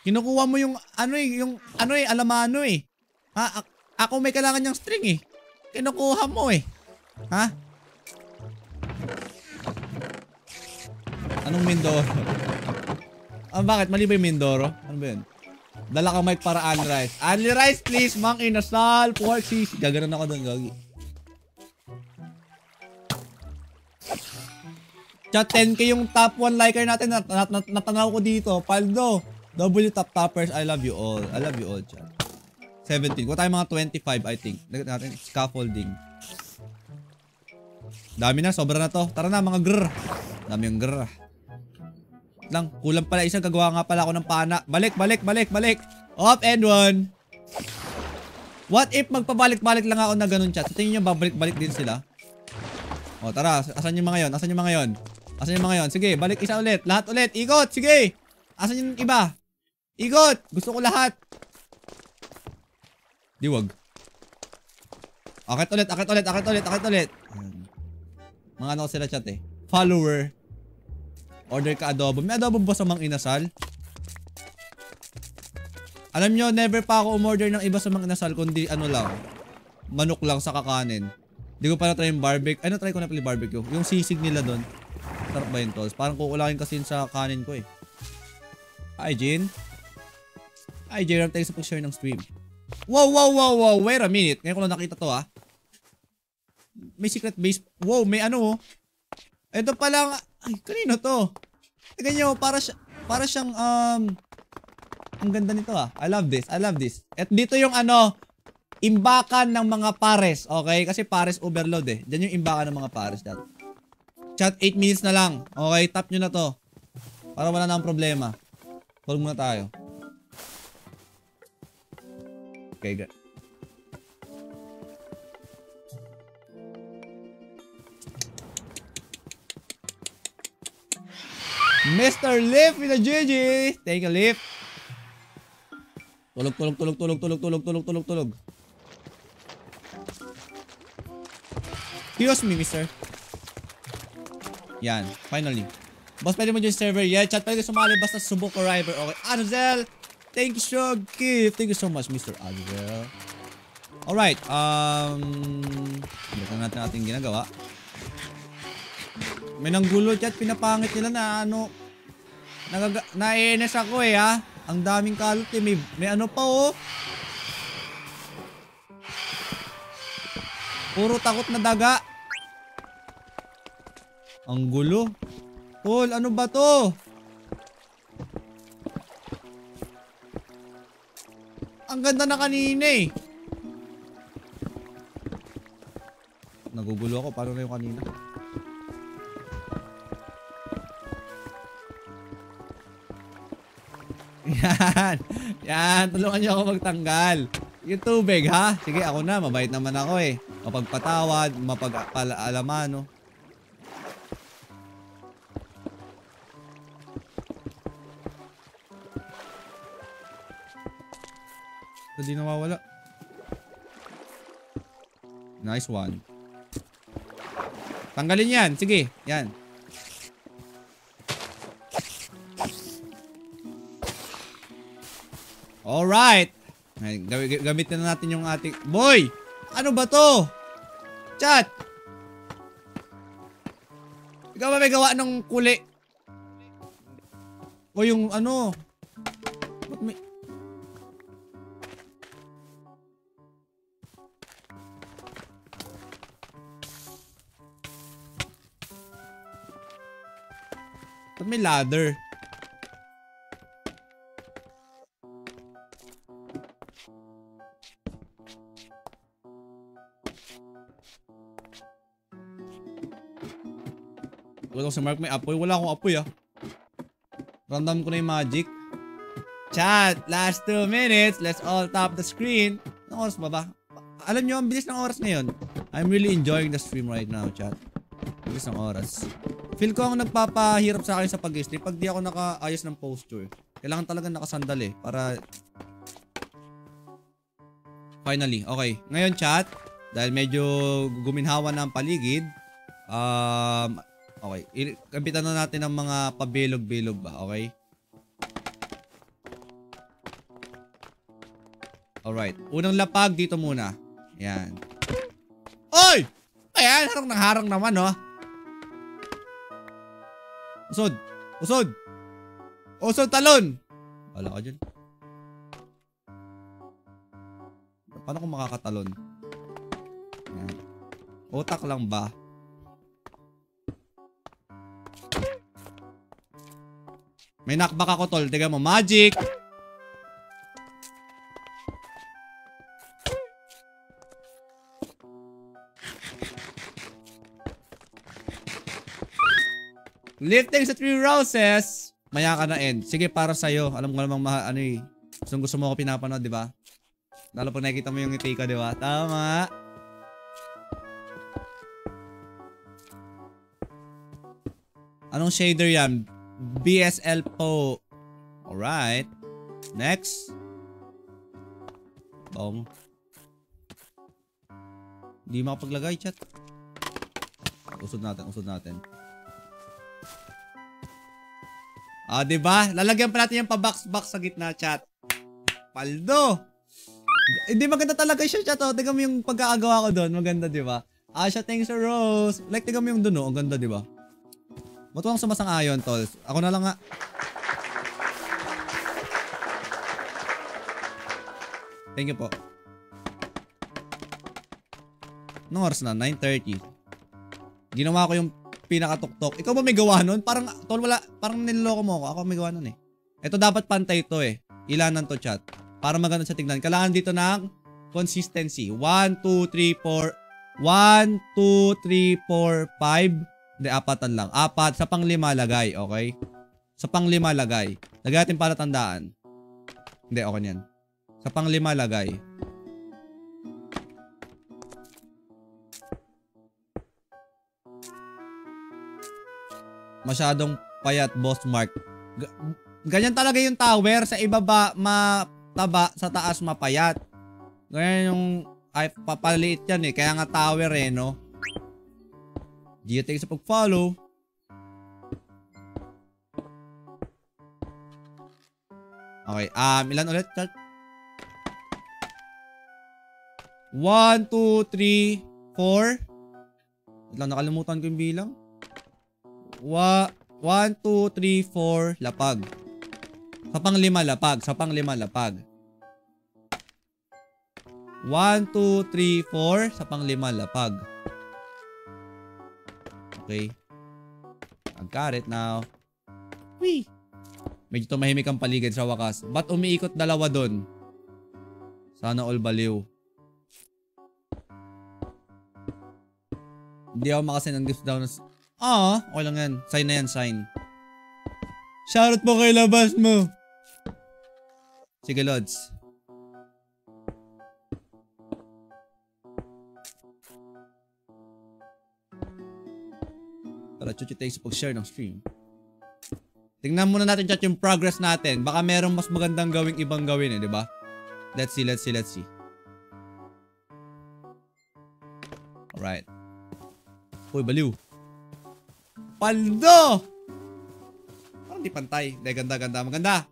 Kinukuha mo yung alamano eh. Ha? Ako may kailangan niyang string eh. Kinukuha mo eh. Ha? Anong Mindoro? Bakit? Mali ba yung Mindoro? Ano ba yun? Dala ka mic para Unli Rice. Unli Rice, please! Mang Inasal, pork cheese. Gaganon ako doon, gagi. Chat, 10k yung top 1 liker natin. Natanaw ko dito. Paldo. W top toppers. I love you all. I love you all, chat. 17. Kung tayo mga 25, I think. Dagat natin. Scaffolding. Dami na. Sobra na to. Tara na, mga grrr. Dami yung grrr. Lang, kulang pala isa, gagawa nga pala ako ng pana. Balik. Off and one. What if magpabalik-balik lang ako na ganun, chat? Sa tingin nyo, babalik-balik din sila? O, tara. Asan yung mga yon? Sige, balik isa ulit. Lahat ulit. Ikot, sige. Asan yung iba? Ikot. Gusto ko lahat. Diwag. Akit ulit. Mga ano sila, chat eh. Follower. Order ka adobo. May adobo ba sa Mang Inasal? Alam nyo, never pa ako umorder ng iba sa Mang Inasal kundi ano lang. Manok lang sa kakanin. Hindi ko pa na-try yung barbecue. Ay, na-try ko na pala yung barbecue. Yung sisig nila doon. Sarap ba yun, tolls? Parang kukulangin kasi yun sa kanin ko eh. Hi, Jin. Thanks sa pag-share ng stream. Wow. Wait a minute. Ngayon ko lang nakita to ah. May secret base. Wow, may ano oh. Ito pala. Ay, kanino to? Tignan nyo, para siyang, ang ganda nito ah. I love this. At dito yung ano, imbakan ng mga pares. Okay? Kasi pares overload eh. Diyan yung imbakan ng mga pares. Chat, 8 minutes na lang. Okay, tap nyo na to. Para wala na ang problema. Solve muna tayo. Okay, good. Mr. Leaf with a GG. Take a leaf. Tulog. Excuse me, mister. Yan, finally. Boss, pwede mo dyan server. Yeah, chat, pwede sumali basta subok o river. Okay, Anuzel. Thank you so gift. Thank you so much, Mr. Anuzel. Alright, balikan natin ating ginagawa. May nanggulo, chat, pinapangit nila na ano. Naiinis ako eh ha. Ang daming kalot eh. May ano pa oh. Puro takot na daga. Ang gulo. Tol, ano ba to? Ang ganda na kanina eh. Nagugulo ako. Paano na yung kanina? Yan. Yan. Tulungan niyo ako magtanggal. Yung tubig ha. Sige ako na. Mabait naman ako eh. Mapagpatawad. Mapag-alaman no. Hindi nawawala. Nice one. Tanggalin yan. Sige. Yan. Alright. Gamitin na natin yung ating... Boy! Ano ba to? Chat! Ikaw ba may gawa ng kuli? O yung ano? Ba't may... Ba't may ladder? Wala si Mark may apoy. Wala akong apoy ah. Random ko na yung magic. Chat, last 2 minutes. Let's all tap the screen. Anong oras ba ba? Alam nyo, ang bilis ng oras ngayon. I'm really enjoying the stream right now, chat. Bilis ng oras. Feel ko ang nagpapahirap sa akin sa pag-stream pag di ako nakaayos ng posture. Kailangan talaga nakasandal eh. Para... Finally, okay. Ngayon, chat, dahil medyo guminhawa na ang paligid, okay. Kapitan na natin ang mga pabilog-bilog ba, okay? Alright. Unang lapag dito muna. Yan. Oy! Ayan, harang ng harang naman, oh. Usod. Usod. Usod talon. Wala ka dyan. Paano kung makakatalon? Yan. Utak lang ba? May knockback ako, tol. Tignan mo. Magic! Lifting sa 3 roses. Maya ka na end. Sige, para sa'yo. Alam ko namang ano eh. Gusto mo ako pinapanood, di ba? Lalo pag nakikita mo yung ngiti ko, di ba? Tama. Anong shader yan? BSL po. Alright. Next. Bong. Hindi makapaglagay, chat. Usod natin, usod natin. Ah, diba? Lalagyan pa natin yung pa-box-box sa gitna, chat. Paldo. Hindi maganda talaga siya, chat. Oh. Tignan mo yung pagkakagawa ko doon. Maganda, diba? Asha, thanks sa Rose. Like, tignan mo yung doon, oh. Ang ganda, diba? Matuwang sumasang-ayon, tol. Ako na lang nga. Thank you po. Anong oras na? 9:30. Ginawa ko yung pinakatuktok. Ikaw ba may gawa nun? Parang, tol, wala. Parang niloloko mo ako. Ako may gawa nun eh. Ito dapat pantay to eh. Ilanan to, chat. Para maganda sa tignan. Kailangan dito ng consistency. 1, 2, 3, 4. 1, 2, 3, 4, 5. Hindi, apatan lang. 4. Sa pang-5 lagay, okay? Sa pang-5 lagay. Lagay natin para tandaan. Hindi, okay yan. Sa pang-5 lagay. Masyadong payat, boss Mark. Ganyan talaga yung tower. Sa ibaba, mataba. Sa taas, mapayat. Ganyan yung... Ay, papaliit yan eh. Kaya nga tower eh, no? Gio, thanks sa pag-follow. Okay, ilan ulit? 1, 2, 3, 4. Lang, nakalimutan ko yung bilang. 1, 2, 3, 4, lapag. Sa pang-5 lapag. Sa pang-5 lapag. 1, 2, 3, 4. Sa pang-5 lapag. Okay. I got it now. Whee! Medyo tumahimik ang paligid sa wakas. Ba't umiikot dalawa dun? Sana all baliw. Hindi ako makasin ng gifts down. Okay lang yan. Sign na yan, sign. Shoutout mo kay labas mo. Sige, Lods. Para chuchi tayo sa pag-share ng stream. Tingnan muna natin chat yung progress natin. Baka merong mas magandang gawing ibang gawin di ba? Let's see. Alright. Uy, baliw. Paldo! Parang di pantay. Hindi, ganda. Maganda.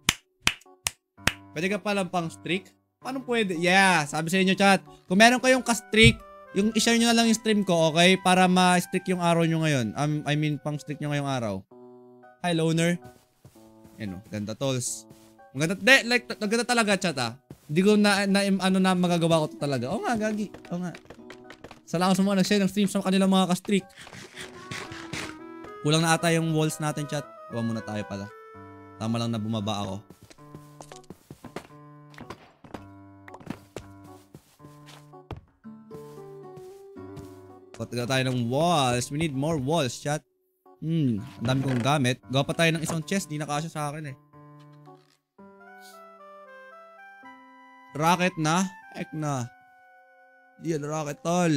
Pwede ka palang pang streak? Paano pwede? Yeah, sabi sa inyo chat. Kung meron kayong ka-streak, yung i-share nyo na lang yung stream ko, okay? Para ma-streak yung araw nyo ngayon. I mean, pang streak nyo ngayong araw. Hi, loner. Yan o, ganda tolls. Maganda, maganda talaga chat Hindi ko na magagawa ko to talaga. Oo nga, gagi. Oo nga. Salamat sa mga nag-share ng stream sa kanilang mga ka-streak. Kulang na ata yung walls natin chat. Gawa muna tayo pala. Tama lang na bumaba ako. Patagal tayo ng walls. We need more walls, chat. Ang dami kong gamit. Gawa pa tayo ng isang chest. Di nakasya sa akin Rocket na? Heck na. Yan, rocket tol.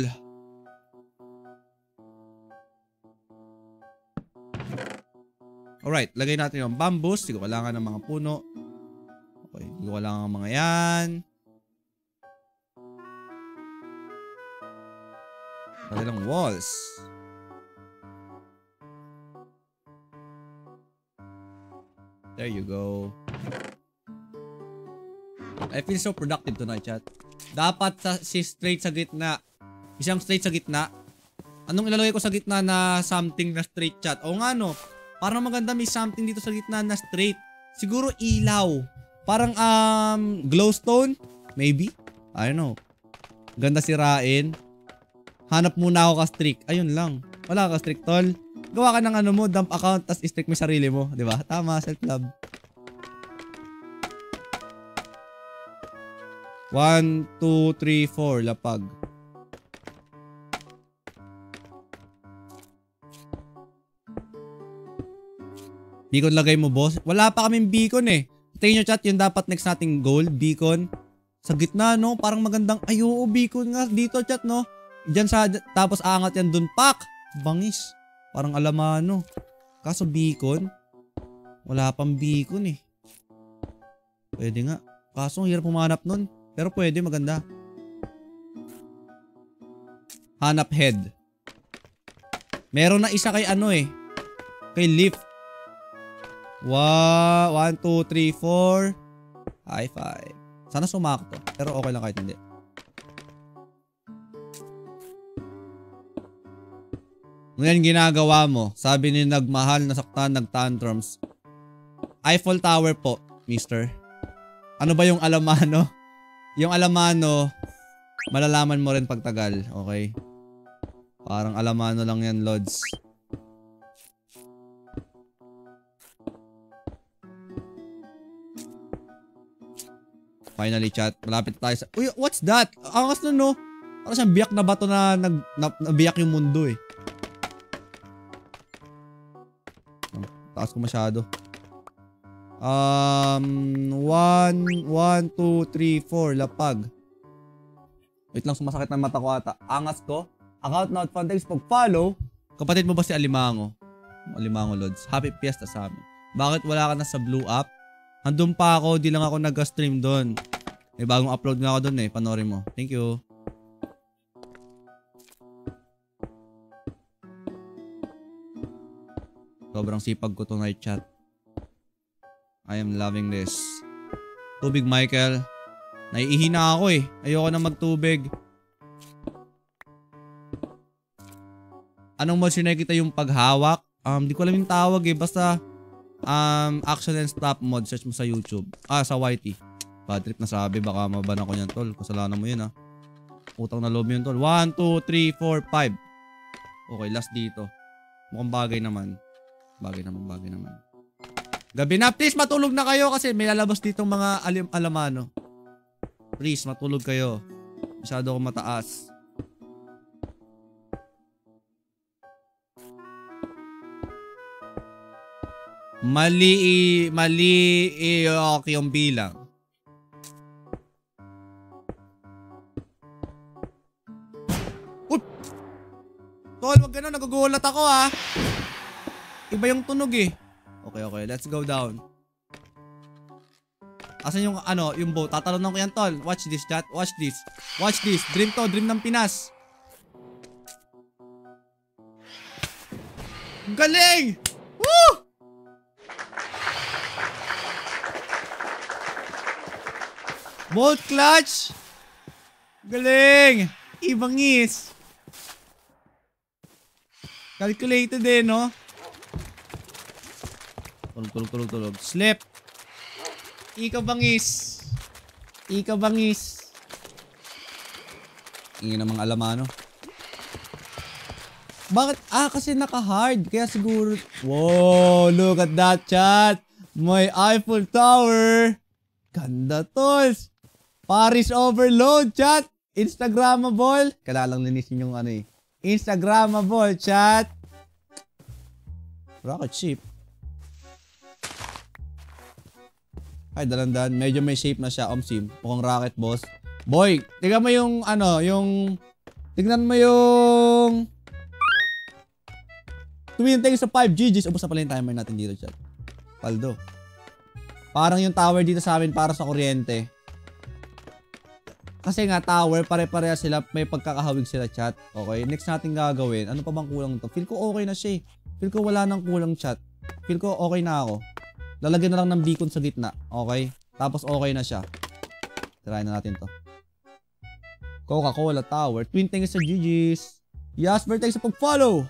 Alright, lagay natin yung bamboos. Hindi ko kailangan ng mga puno. Okay, hindi ko kailangan ng mga yan. Lagay ng walls. There you go. I feel so productive tonight, chat. Dapat si straight sa gitna. Isang straight sa gitna. Anong ilalagay ko sa gitna na something na straight, chat? O nga no. Parang maganda may something dito sa gitna na straight. Siguro ilaw. Parang glowstone? Maybe? I don't know. Ganda sirain. Hanap muna ako ka-streak. Ayun lang. Wala ka-streak, tol. Gawa ka ng ano mo, dump account, tas i-streak mo sarili mo. Diba? Tama, self-love. 1, 2, 3, 4. Lapag. Beacon lagay mo, boss. Wala pa kaming beacon Tingin nyo chat, yung dapat next nating goal, beacon. Sa gitna, no? Parang magandang, ay oo, beacon nga dito, chat, no? Diyan sa, tapos aangat yan dun, pak! Bangis. Parang alamano. Kaso beacon, wala pang beacon Pwede nga. Kaso, hirap pumanap nun. Pero pwede, maganda. Hanap head. Meron na isa kay kay lift. 1, 2, 3, 4. High five. Sana sumakto. Pero okay lang kahit hindi. Ngayon ginagawa mo. Sabi ni nagmahal, nasaktan, nagtantrums. Eiffel Tower po, mister. Ano ba yung alamano? Yung alamano, malalaman mo rin pagtagal. Okay? Parang alamano lang yan, Lods. Finally, chat. Malapit tayo sa... Uy, what's that? Angas na, no? Parang siyang biyak na bato na nabiyak yung mundo Taas ko masyado. 1, 2, 3, 4. Lapag. Wait lang, sumasakit ng mata ko ata. Angas ko. Account not found. Thanks pag-follow. Kapatid mo ba si Alimango? Alimango, Lods. Happy Fiesta sa amin. Bakit wala ka na sa Blue App? Handun pa ako. Di lang ako nag-stream doon. May bagong upload nga ako doon Panoorin mo. Thank you. Sobrang sipag ko tonight, chat. I am loving this. Tubig, Michael. Naiihi na ako Ayoko na magtubig. Anong mas nakikita yung paghawak? Di ko alam yung tawag Basta, Action and stop mod. Search mo sa YouTube. Sa YT. Bad trip na sabi. Baka mabanan ko yan, tol. Kasalanan mo yun, ha. Utang na loob yun, tol. 1, 2, 3, 4, 5. Okay, last dito. Mukhang bagay naman. Bagay naman. Gabi na. Please, matulog na kayo kasi may lalabas ditong mga alamano. Please, matulog kayo. Masyado akong mataas. Mali okay yung bilang. Uy! Tol, wag ganun. Nagugulat ako, ha. Iba yung tunog, eh. Okay. Let's go down. Asan yung, yung boat? Tatalonan ko yan, tol. Watch this, chat. Watch this. Dream to. Dream ng Pinas. Galing! Woo! Bolt clutch! Galing! Ibangis! Calculated eh, no? Tulog. Slip! Ikabangis! Ingin namang alamano. Bakit? Kasi naka-hard. Kaya siguro... Wow! Look at that, chat! May Eiffel Tower! Ganda, tolls! Paris overload, chat! Instagrammable! Kailangan lang linisin yung Instagrammable, chat! Rocket ship. Ay, dalandan. Medyo may shape na siya, Omsim. Mukhang rocket, boss. Boy, tignan mo yung, tignan mo yung... Tumintay sa 5 GGs. Ubus na pala yung timer natin dito, chat. Paldo. Parang yung tower dito sa amin para sa kuryente. Kasi nga, tower, pare-pareha sila. May pagkakahawig sila, chat. Okay, next natin gagawin. Ano pa bang kulang to? Feel ko okay na siya. Feel ko wala nang kulang, chat. Feel ko okay na ako. Lalagyan na lang ng beacon sa gitna. Okay? Tapos okay na siya. Try na natin to. Coca-Cola Tower. Twin thanks sa GG's. Yasper, thanks sa pag-follow.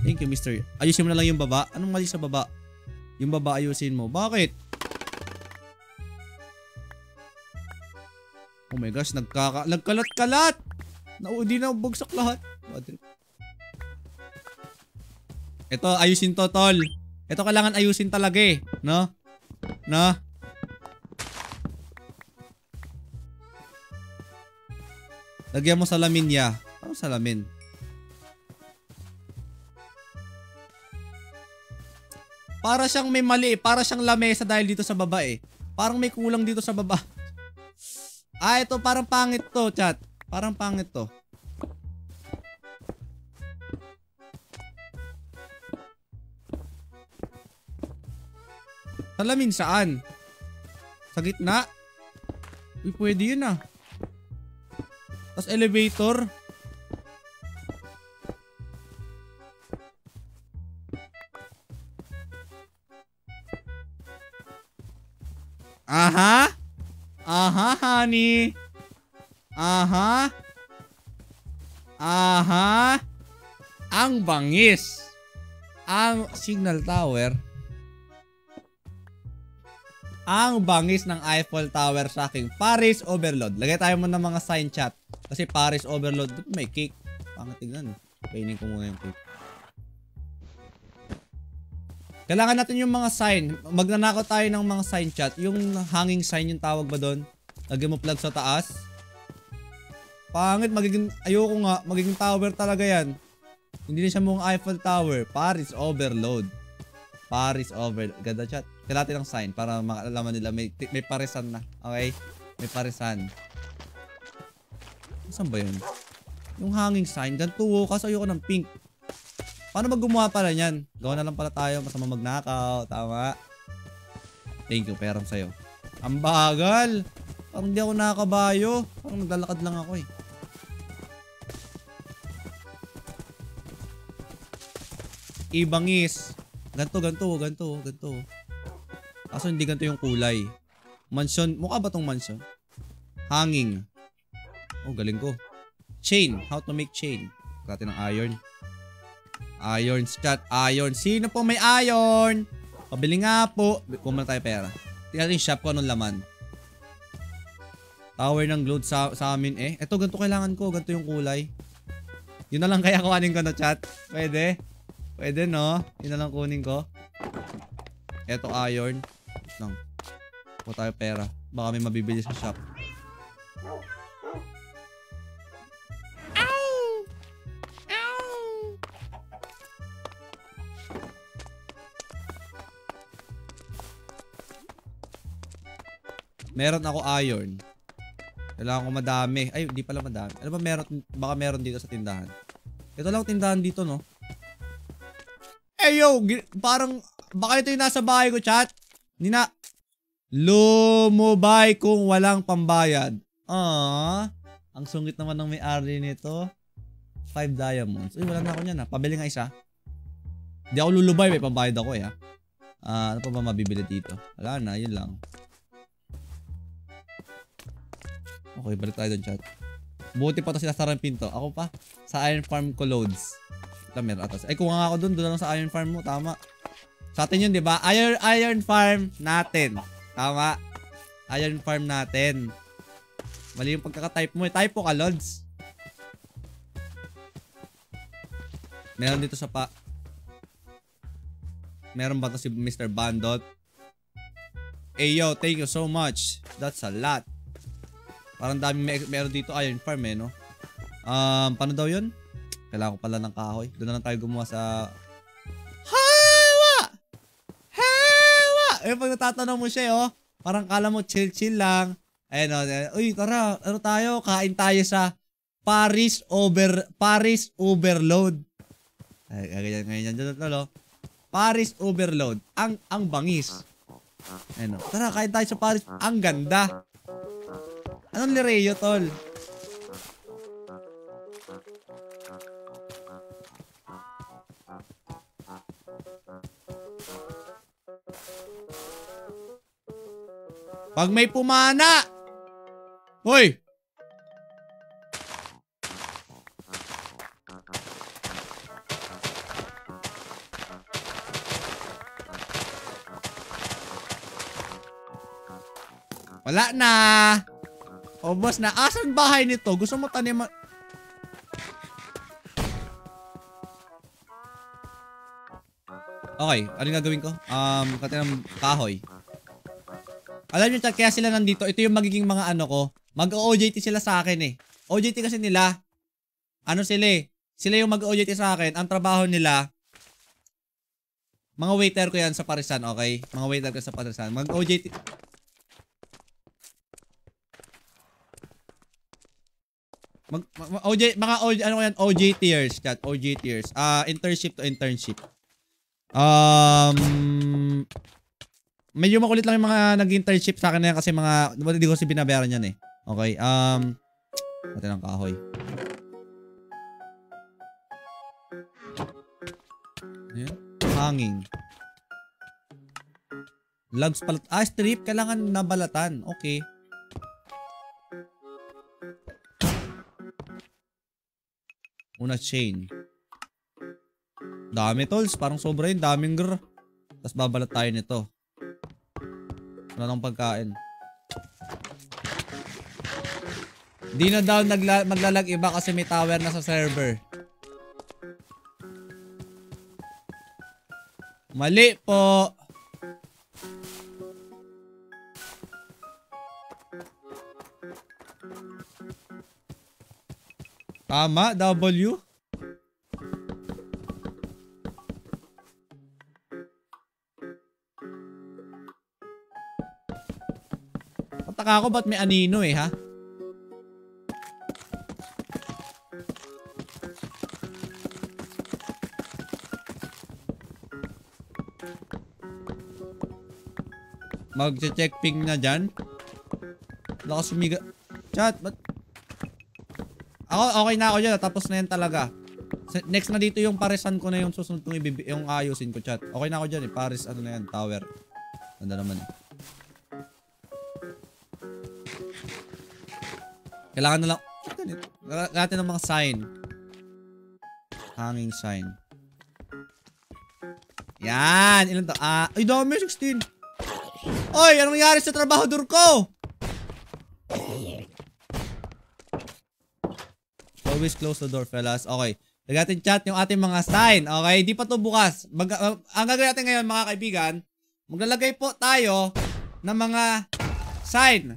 Thank you, mister. Ayusin mo na lang yung baba. Anong mali sa baba? Yung baba ayusin mo. Bakit? Oh my gosh, nagkalat-kalat! Di na bugsak lahat. Ito, ayusin to, tol. Ito kailangan ayusin talaga eh. No? Lagyan mo salamin ya. Ano salamin? Para siyang may mali. Para siyang lamesa dahil dito sa baba eh. Parang may kulang dito sa baba. Ito parang pangit to, chat. Parang pangit to. Salamin saan? Sa gitna? Uy, pwede yun ah. Tapos elevator. Aha, honey. Aha. Ang bangis. Ang signal tower. Ang bangis ng Eiffel Tower sa aking Paris Overload. Lagay tayo muna ng mga sign, chat. Kasi Paris Overload. May cake. Pangit tignan. Kainin ko muna yung cake. Kailangan natin yung mga sign. Magnanakaw tayo ng mga sign, chat. Yung hanging sign yung tawag ba doon? Lagyan mo plug sa taas. Pangit. Ayoko nga. Magiging tower talaga yan. Hindi na siya mong Eiffel Tower. Paris Overload. Paris Overload. Ganda, chat. Kailangan ng sign para makalaman nila may parisan na. Okay? May parisan. Saan ba yun? Yung hanging sign. Ganito. Kasi ayoko ng pink. Paano maggumawa pala niyan? Gawa na lang pala tayo. Masama magnakaw. Tama. Thank you. Perang sa'yo. Ang bagal. Parang hindi ako nakakabayo. Parang naglalakad lang ako eh. Ibangis. Ganto. Kaso hindi ganito yung kulay. Mansion. Mukha ba tong mansion? Hanging. Oh, galing ko. Chain. How to make chain. Natin ng iron. Iron, chat. Iron. Sino po may iron? Pabili nga po. Kung tayo pera. Tingnan yung shop ko anong laman. Tower ng glow sa amin eh. Eto, ganito kailangan ko. Ganito yung kulay. Yun na lang kaya kuhanin ko na chat. Pwede. Pwede no. Yun na lang kunin ko. Eto iron. Lang. Kung tayo pera. Baka may mabibili sa shop. Meron ako iron. Kailangan ko madami. Ay, di pala madami. Ano ba meron? Baka meron dito sa tindahan. Ito lang tindahan dito, no? Eh, yo! Parang, baka ito yung nasa bahay ko, chat. Hindi na. Lumubay kung walang pambayad. Ang sungit naman ng may-ari nito. 5 diamonds. Uy, wala na ako niyan, ha. Pabili nga isa. Hindi ako lulubay. May pambayad ako, eh, ha. Ano pa ba mabibili dito? Wala na, yun lang. Okay, balik tayo doon, chat. Buti pa ito sila sa pinto. Ako pa, sa iron farm ko loads. Ito, meron atas. Ay, kuha nga ako doon. Doon lang sa iron farm mo. Tama. Sa atin yun, di ba? Iron farm natin. Tama. Iron farm natin. Mali yung pagkaka-type mo. Type po ka, loads. Meron dito sa pa. Meron ba ito si Mr. Bandot? Hey, yo, thank you so much. That's a lot. Parang dami meron dito iron farm eh, no? Paano daw yun? Kailangan ko pala ng kahoy. Doon na lang tayo gumawa sa... Hawa! Hawa! Eh, pag natatanong mo siya, oh. Parang kala mo chill-chill lang. Ayun, oh. Uy, tara. Ano tayo? Kain tayo sa Paris Overload. Ay, ganyan. Dito, Paris Overload. Ang bangis. Ayun, oh. Tara, kain tayo sa Paris. Ang ganda. Anong Lireyo, tol? Pag may pumana! Hoy! Wala na! O boss na, asan bahay nito? Gusto mo taniman? Okay, ano yung gagawin ko? Katinang kahoy. Alam nyo, kaya sila nandito. Ito yung magiging mga ano ko. Mag-OJT sila sa akin eh. OJT kasi nila. Ano sila eh? Sila yung mag-OJT sa akin. Ang trabaho nila, mga waiter ko yan sa Parisan, okay? Mga waiter ko sa Parisan. Mag-OJT... OJTers, chat, OJTers. Internship to internship. Medyo makulit lang yung mga nag-internship sa akin na yan kasi mga hindi ko kasi binabayaran yan eh. Okay, natin ang kahoy. Ayan. Hanging. Logs palat. Strip. Kailangan nabalatan. Okay. Una chain. Dami tolls. Parang sobra yun. Daming grr. Tapos babalat tayo nito. Wala nang pagkain. Di na daw maglalag iba kasi may tower na sa server. Mali po. Tama, W. Pataka ako ba't may anino eh, ha? Mag-check ping na dyan. Lakas sumiga. Chat, ba't? Ako, okay na ako dyan. Tapos na yan talaga. Next na dito yung Parisan ko na yung susunod kong yung ayusin ko, chat. Okay na ako dyan eh. Paris, ano na yan, tower. Ganda naman eh. Kailangan na lang. Natin ng mga sign. Hanging sign. Yan. Ilan to? Ay, dami. 16. Oy, anong nangyari sa trabahador ko? Always close the door, fellas. Okay. Lagatin chat yung ating mga sign. Okay, di pa to bukas. Ang gagawin natin ngayon, mga kaibigan, maglalagay po tayo ng mga sign.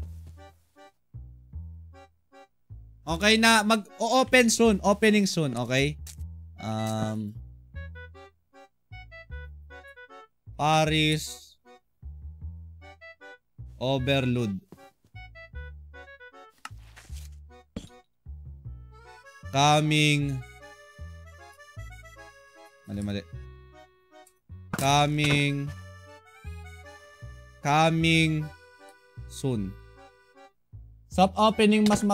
Okay na, mag-open soon. Opening soon, okay? Paris Overload. Coming soon. Soft opening mas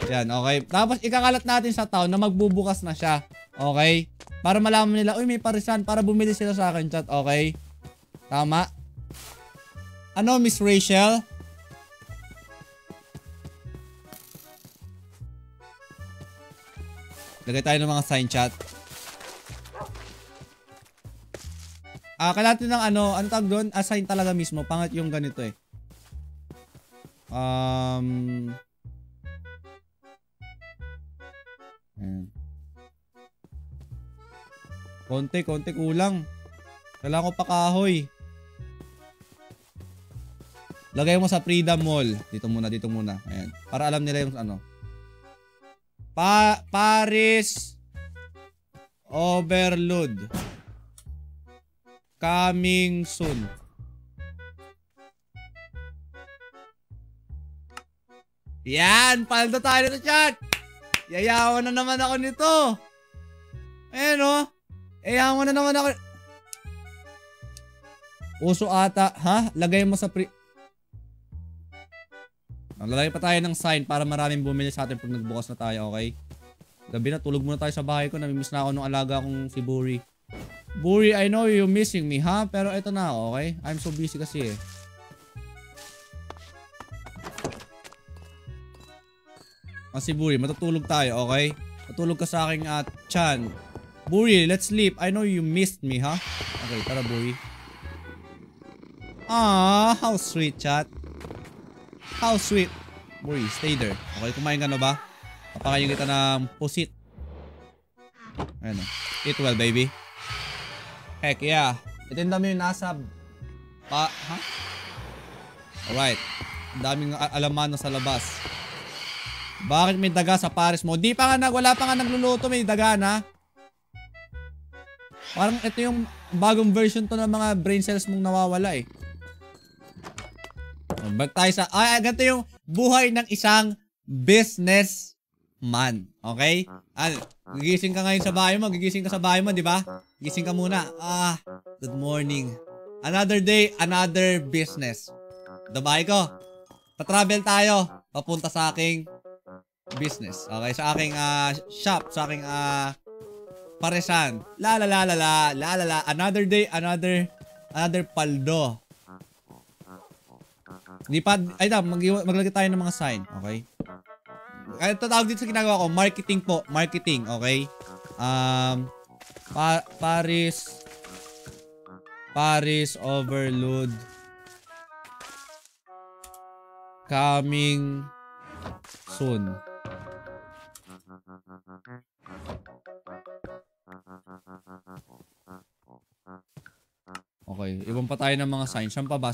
Yan, okay. Tapos ikakalat natin sa town na magbubukas na siya. Okay? Para malaman nila, uy, may parisan. Para bumili sila sa akin, chat. Okay? Tama? Ano, Miss Rachel? Lagay tayo ng mga sign, chat. Kailangan ng ano tawag doon? Assign talaga mismo. Pangat yung ganito eh. Konti kulang. Kailangan ko pa kahoy. Lagay mo sa Freedom Mall. Dito muna. Ayan. Para alam nila yung ano. Paris Overload. Coming soon. Yan! Paldo tayo nito, chat! Yayawan na naman ako nito. Ayan o. Yayawan na naman ako. Uso ata. Ha? Lagay mo sa Lalagay pa tayo ng sign para maraming bumili sa atin pag nagbukas na tayo, okay? Gabi na, tulog muna tayo sa bahay ko. Namimiss na ako nung alaga kong si Buri. Buri, I know you're missing me, ha? Pero eto na, okay? I'm so busy kasi eh. Si Buri, matutulog tayo, okay? Matulog ka sa aking chan. Buri, let's sleep. I know you missed me, ha? Okay, tara, Buri. How sweet, chat. How sweet. Buri, stay there. Okay, kumain ka na ba? Papakain kita ng pusit. Ayan o. Eat well, baby. Heck yeah. Itinda mo yung nasa Alright. Ang daming alaman sa labas. Bakit may daga sa Paris mo? Wala pa nga nagluluto, may daga na. Parang ito yung bagong version to ng mga brain cells mong nawawala eh. Back tayo sa... ganito yung buhay ng isang businessman. Okay? Gigising ka ngayon sa bahay mo. Gigising ka sa bahay mo, di ba? Gising ka muna. Good morning. Another day, another business. Bahay ko. Pa-travel tayo. Papunta sa aking business. Okay? Sa aking shop. Sa aking parisan. La. Another day, another paldo. Maglagay tayo ng mga sign, okay? Ito tawag dito sa ginagawa ko, marketing po, marketing, okay? Paris Overload coming soon. Okay, ibang pa tayo ng mga sign. Saan pa ba?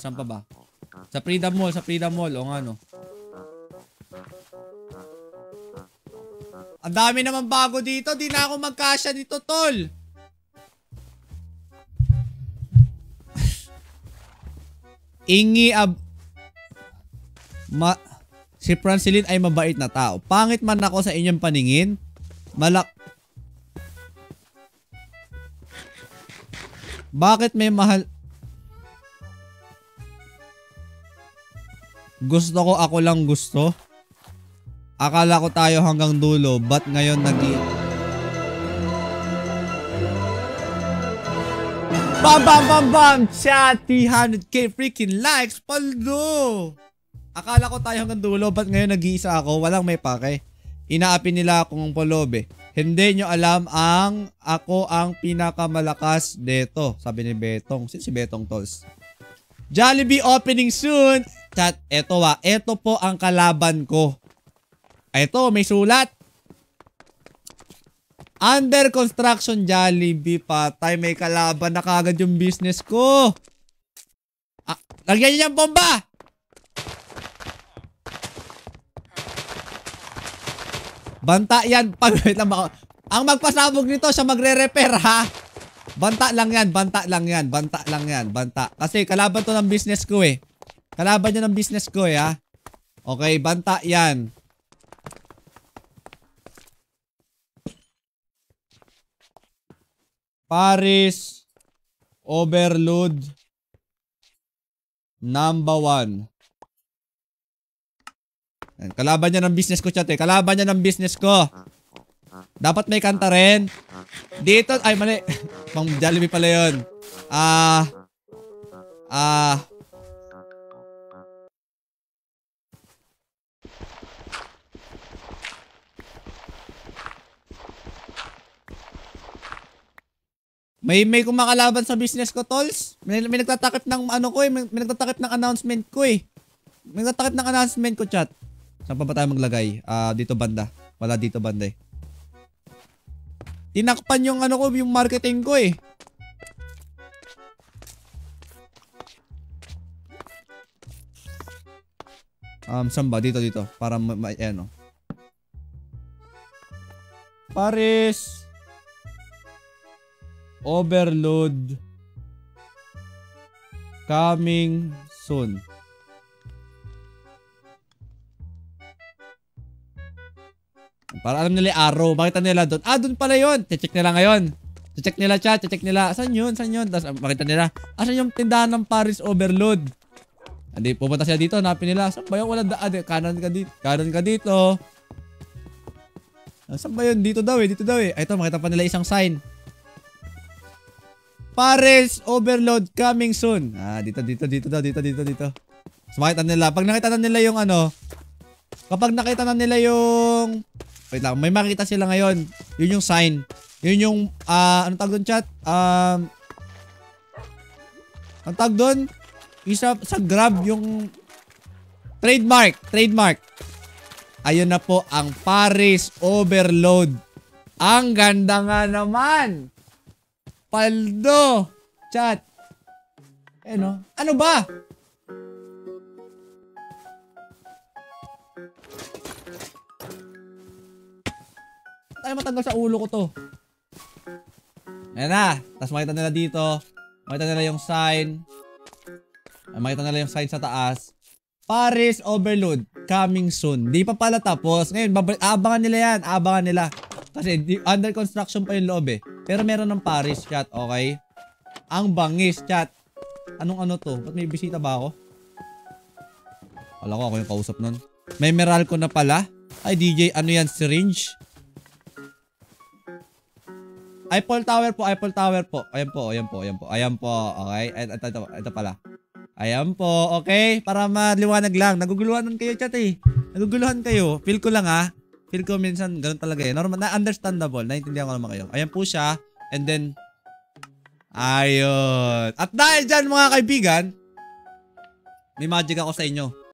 Sa Freedom Mall, o nga no. Ang dami naman bago dito, di na ako magkasya dito, tol. Si Francilin ay mabait na tao. Pangit man ako sa inyong paningin. Bakit may mahal? Gusto ko, ako lang gusto. Akala ko tayo hanggang dulo. Ba't ngayon Bam! Chat! 300k freaking likes! Paldo! Akala ko tayo hanggang dulo. Ba't ngayon nag-iisa ako? Walang may pake. Inaapi nila akong polobe. Hindi nyo alam ako ang pinakamalakas dito. Sabi ni Betong. Sino si Betong, Tols? Jollibee opening soon. Chat, eto po ang kalaban ko. Eto, may sulat. Under construction Jollibee, patay. May kalaban na kagad yung business ko. Lagyan niyo yung bomba. Banta yan. Wait lang ba? Ang magpasabog nito, siya magre-repair, ha? Banta lang yan. Banta. Kasi kalaban to ng business ko, eh. Kalaban niya ng business ko, eh, ha? Okay, banta yan. Paris Overload number 1. Kalaban niya ng business ko, chat, eh. Kalaban niya ng business ko. Dapat may kanta rin. Dito, ay mali. Pang Jollibee pala yun. May kumakalaban sa business ko, Tols. May nagtatakip ng ano ko, eh. May nagtatakip ng announcement ko, eh. May nagtatakip ng announcement ko, chat. Saan pa ba tayo maglagay? Dito banda. Wala dito banda, eh. Tinakpan yung ano ko, yung marketing ko, eh. Saan ba? Dito. Para ano. Paris Overload coming soon. Para alam nila yung arrow. Makita nila doon. Doon pala yun. Check nila ngayon. Check nila, chat. Check nila. Saan yun? Tapos makita nila. Asan yung tindahan ng Paris Overload? Hindi, pupunta sila dito. Hanapin nila. Saan ba yun? Walang daan. Kanan ka dito. Saan ba yun? Dito daw, eh. Ito, makita pa nila isang sign. Paris Overload coming soon. Dito. So, makita nila. Pag nakita na nila yung ano, kapag nakita na nila yung, wait lang, may makita sila ngayon. Yun yung sign. Yun yung, anong tawag doon, chat? Anong tawag doon? Isa sa Grab yung trademark. Ayun na po ang Paris Overload. Ang ganda nga naman. Paldo. Chat. Ano ba? Tayo matanggal sa ulo ko to. Ayan na. Tapos makita nila dito. Makita nila yung sign. Makita nila yung sign sa taas. Paris Overload coming soon. Di pa pala tapos. Ngayon, aabangan nila yan. Aabangan nila. Kasi under construction pa yung loob, eh. Pero meron ng Paris, chat. Okay? Ang bangis, chat. Anong ano to? Ba't may bisita ba ako? Wala ko, ako yung kausap nun. May Meralco na pala. Ay, DJ, ano yan? Syringe? Eiffel Tower po. Ayan po. Okay? Ito pala. Ayan po. Okay? Para maliwanag lang. Naguguluhan kayo, chat, eh. Naguguluhan kayo. Feel ko lang, ha. Feel ko minsan ganun talaga, eh. Normal, na understandable. Naintindihan ko naman kayo. Ayan po siya. And then, ayun. At dahil dyan, mga kaibigan, may magic ako sa inyo.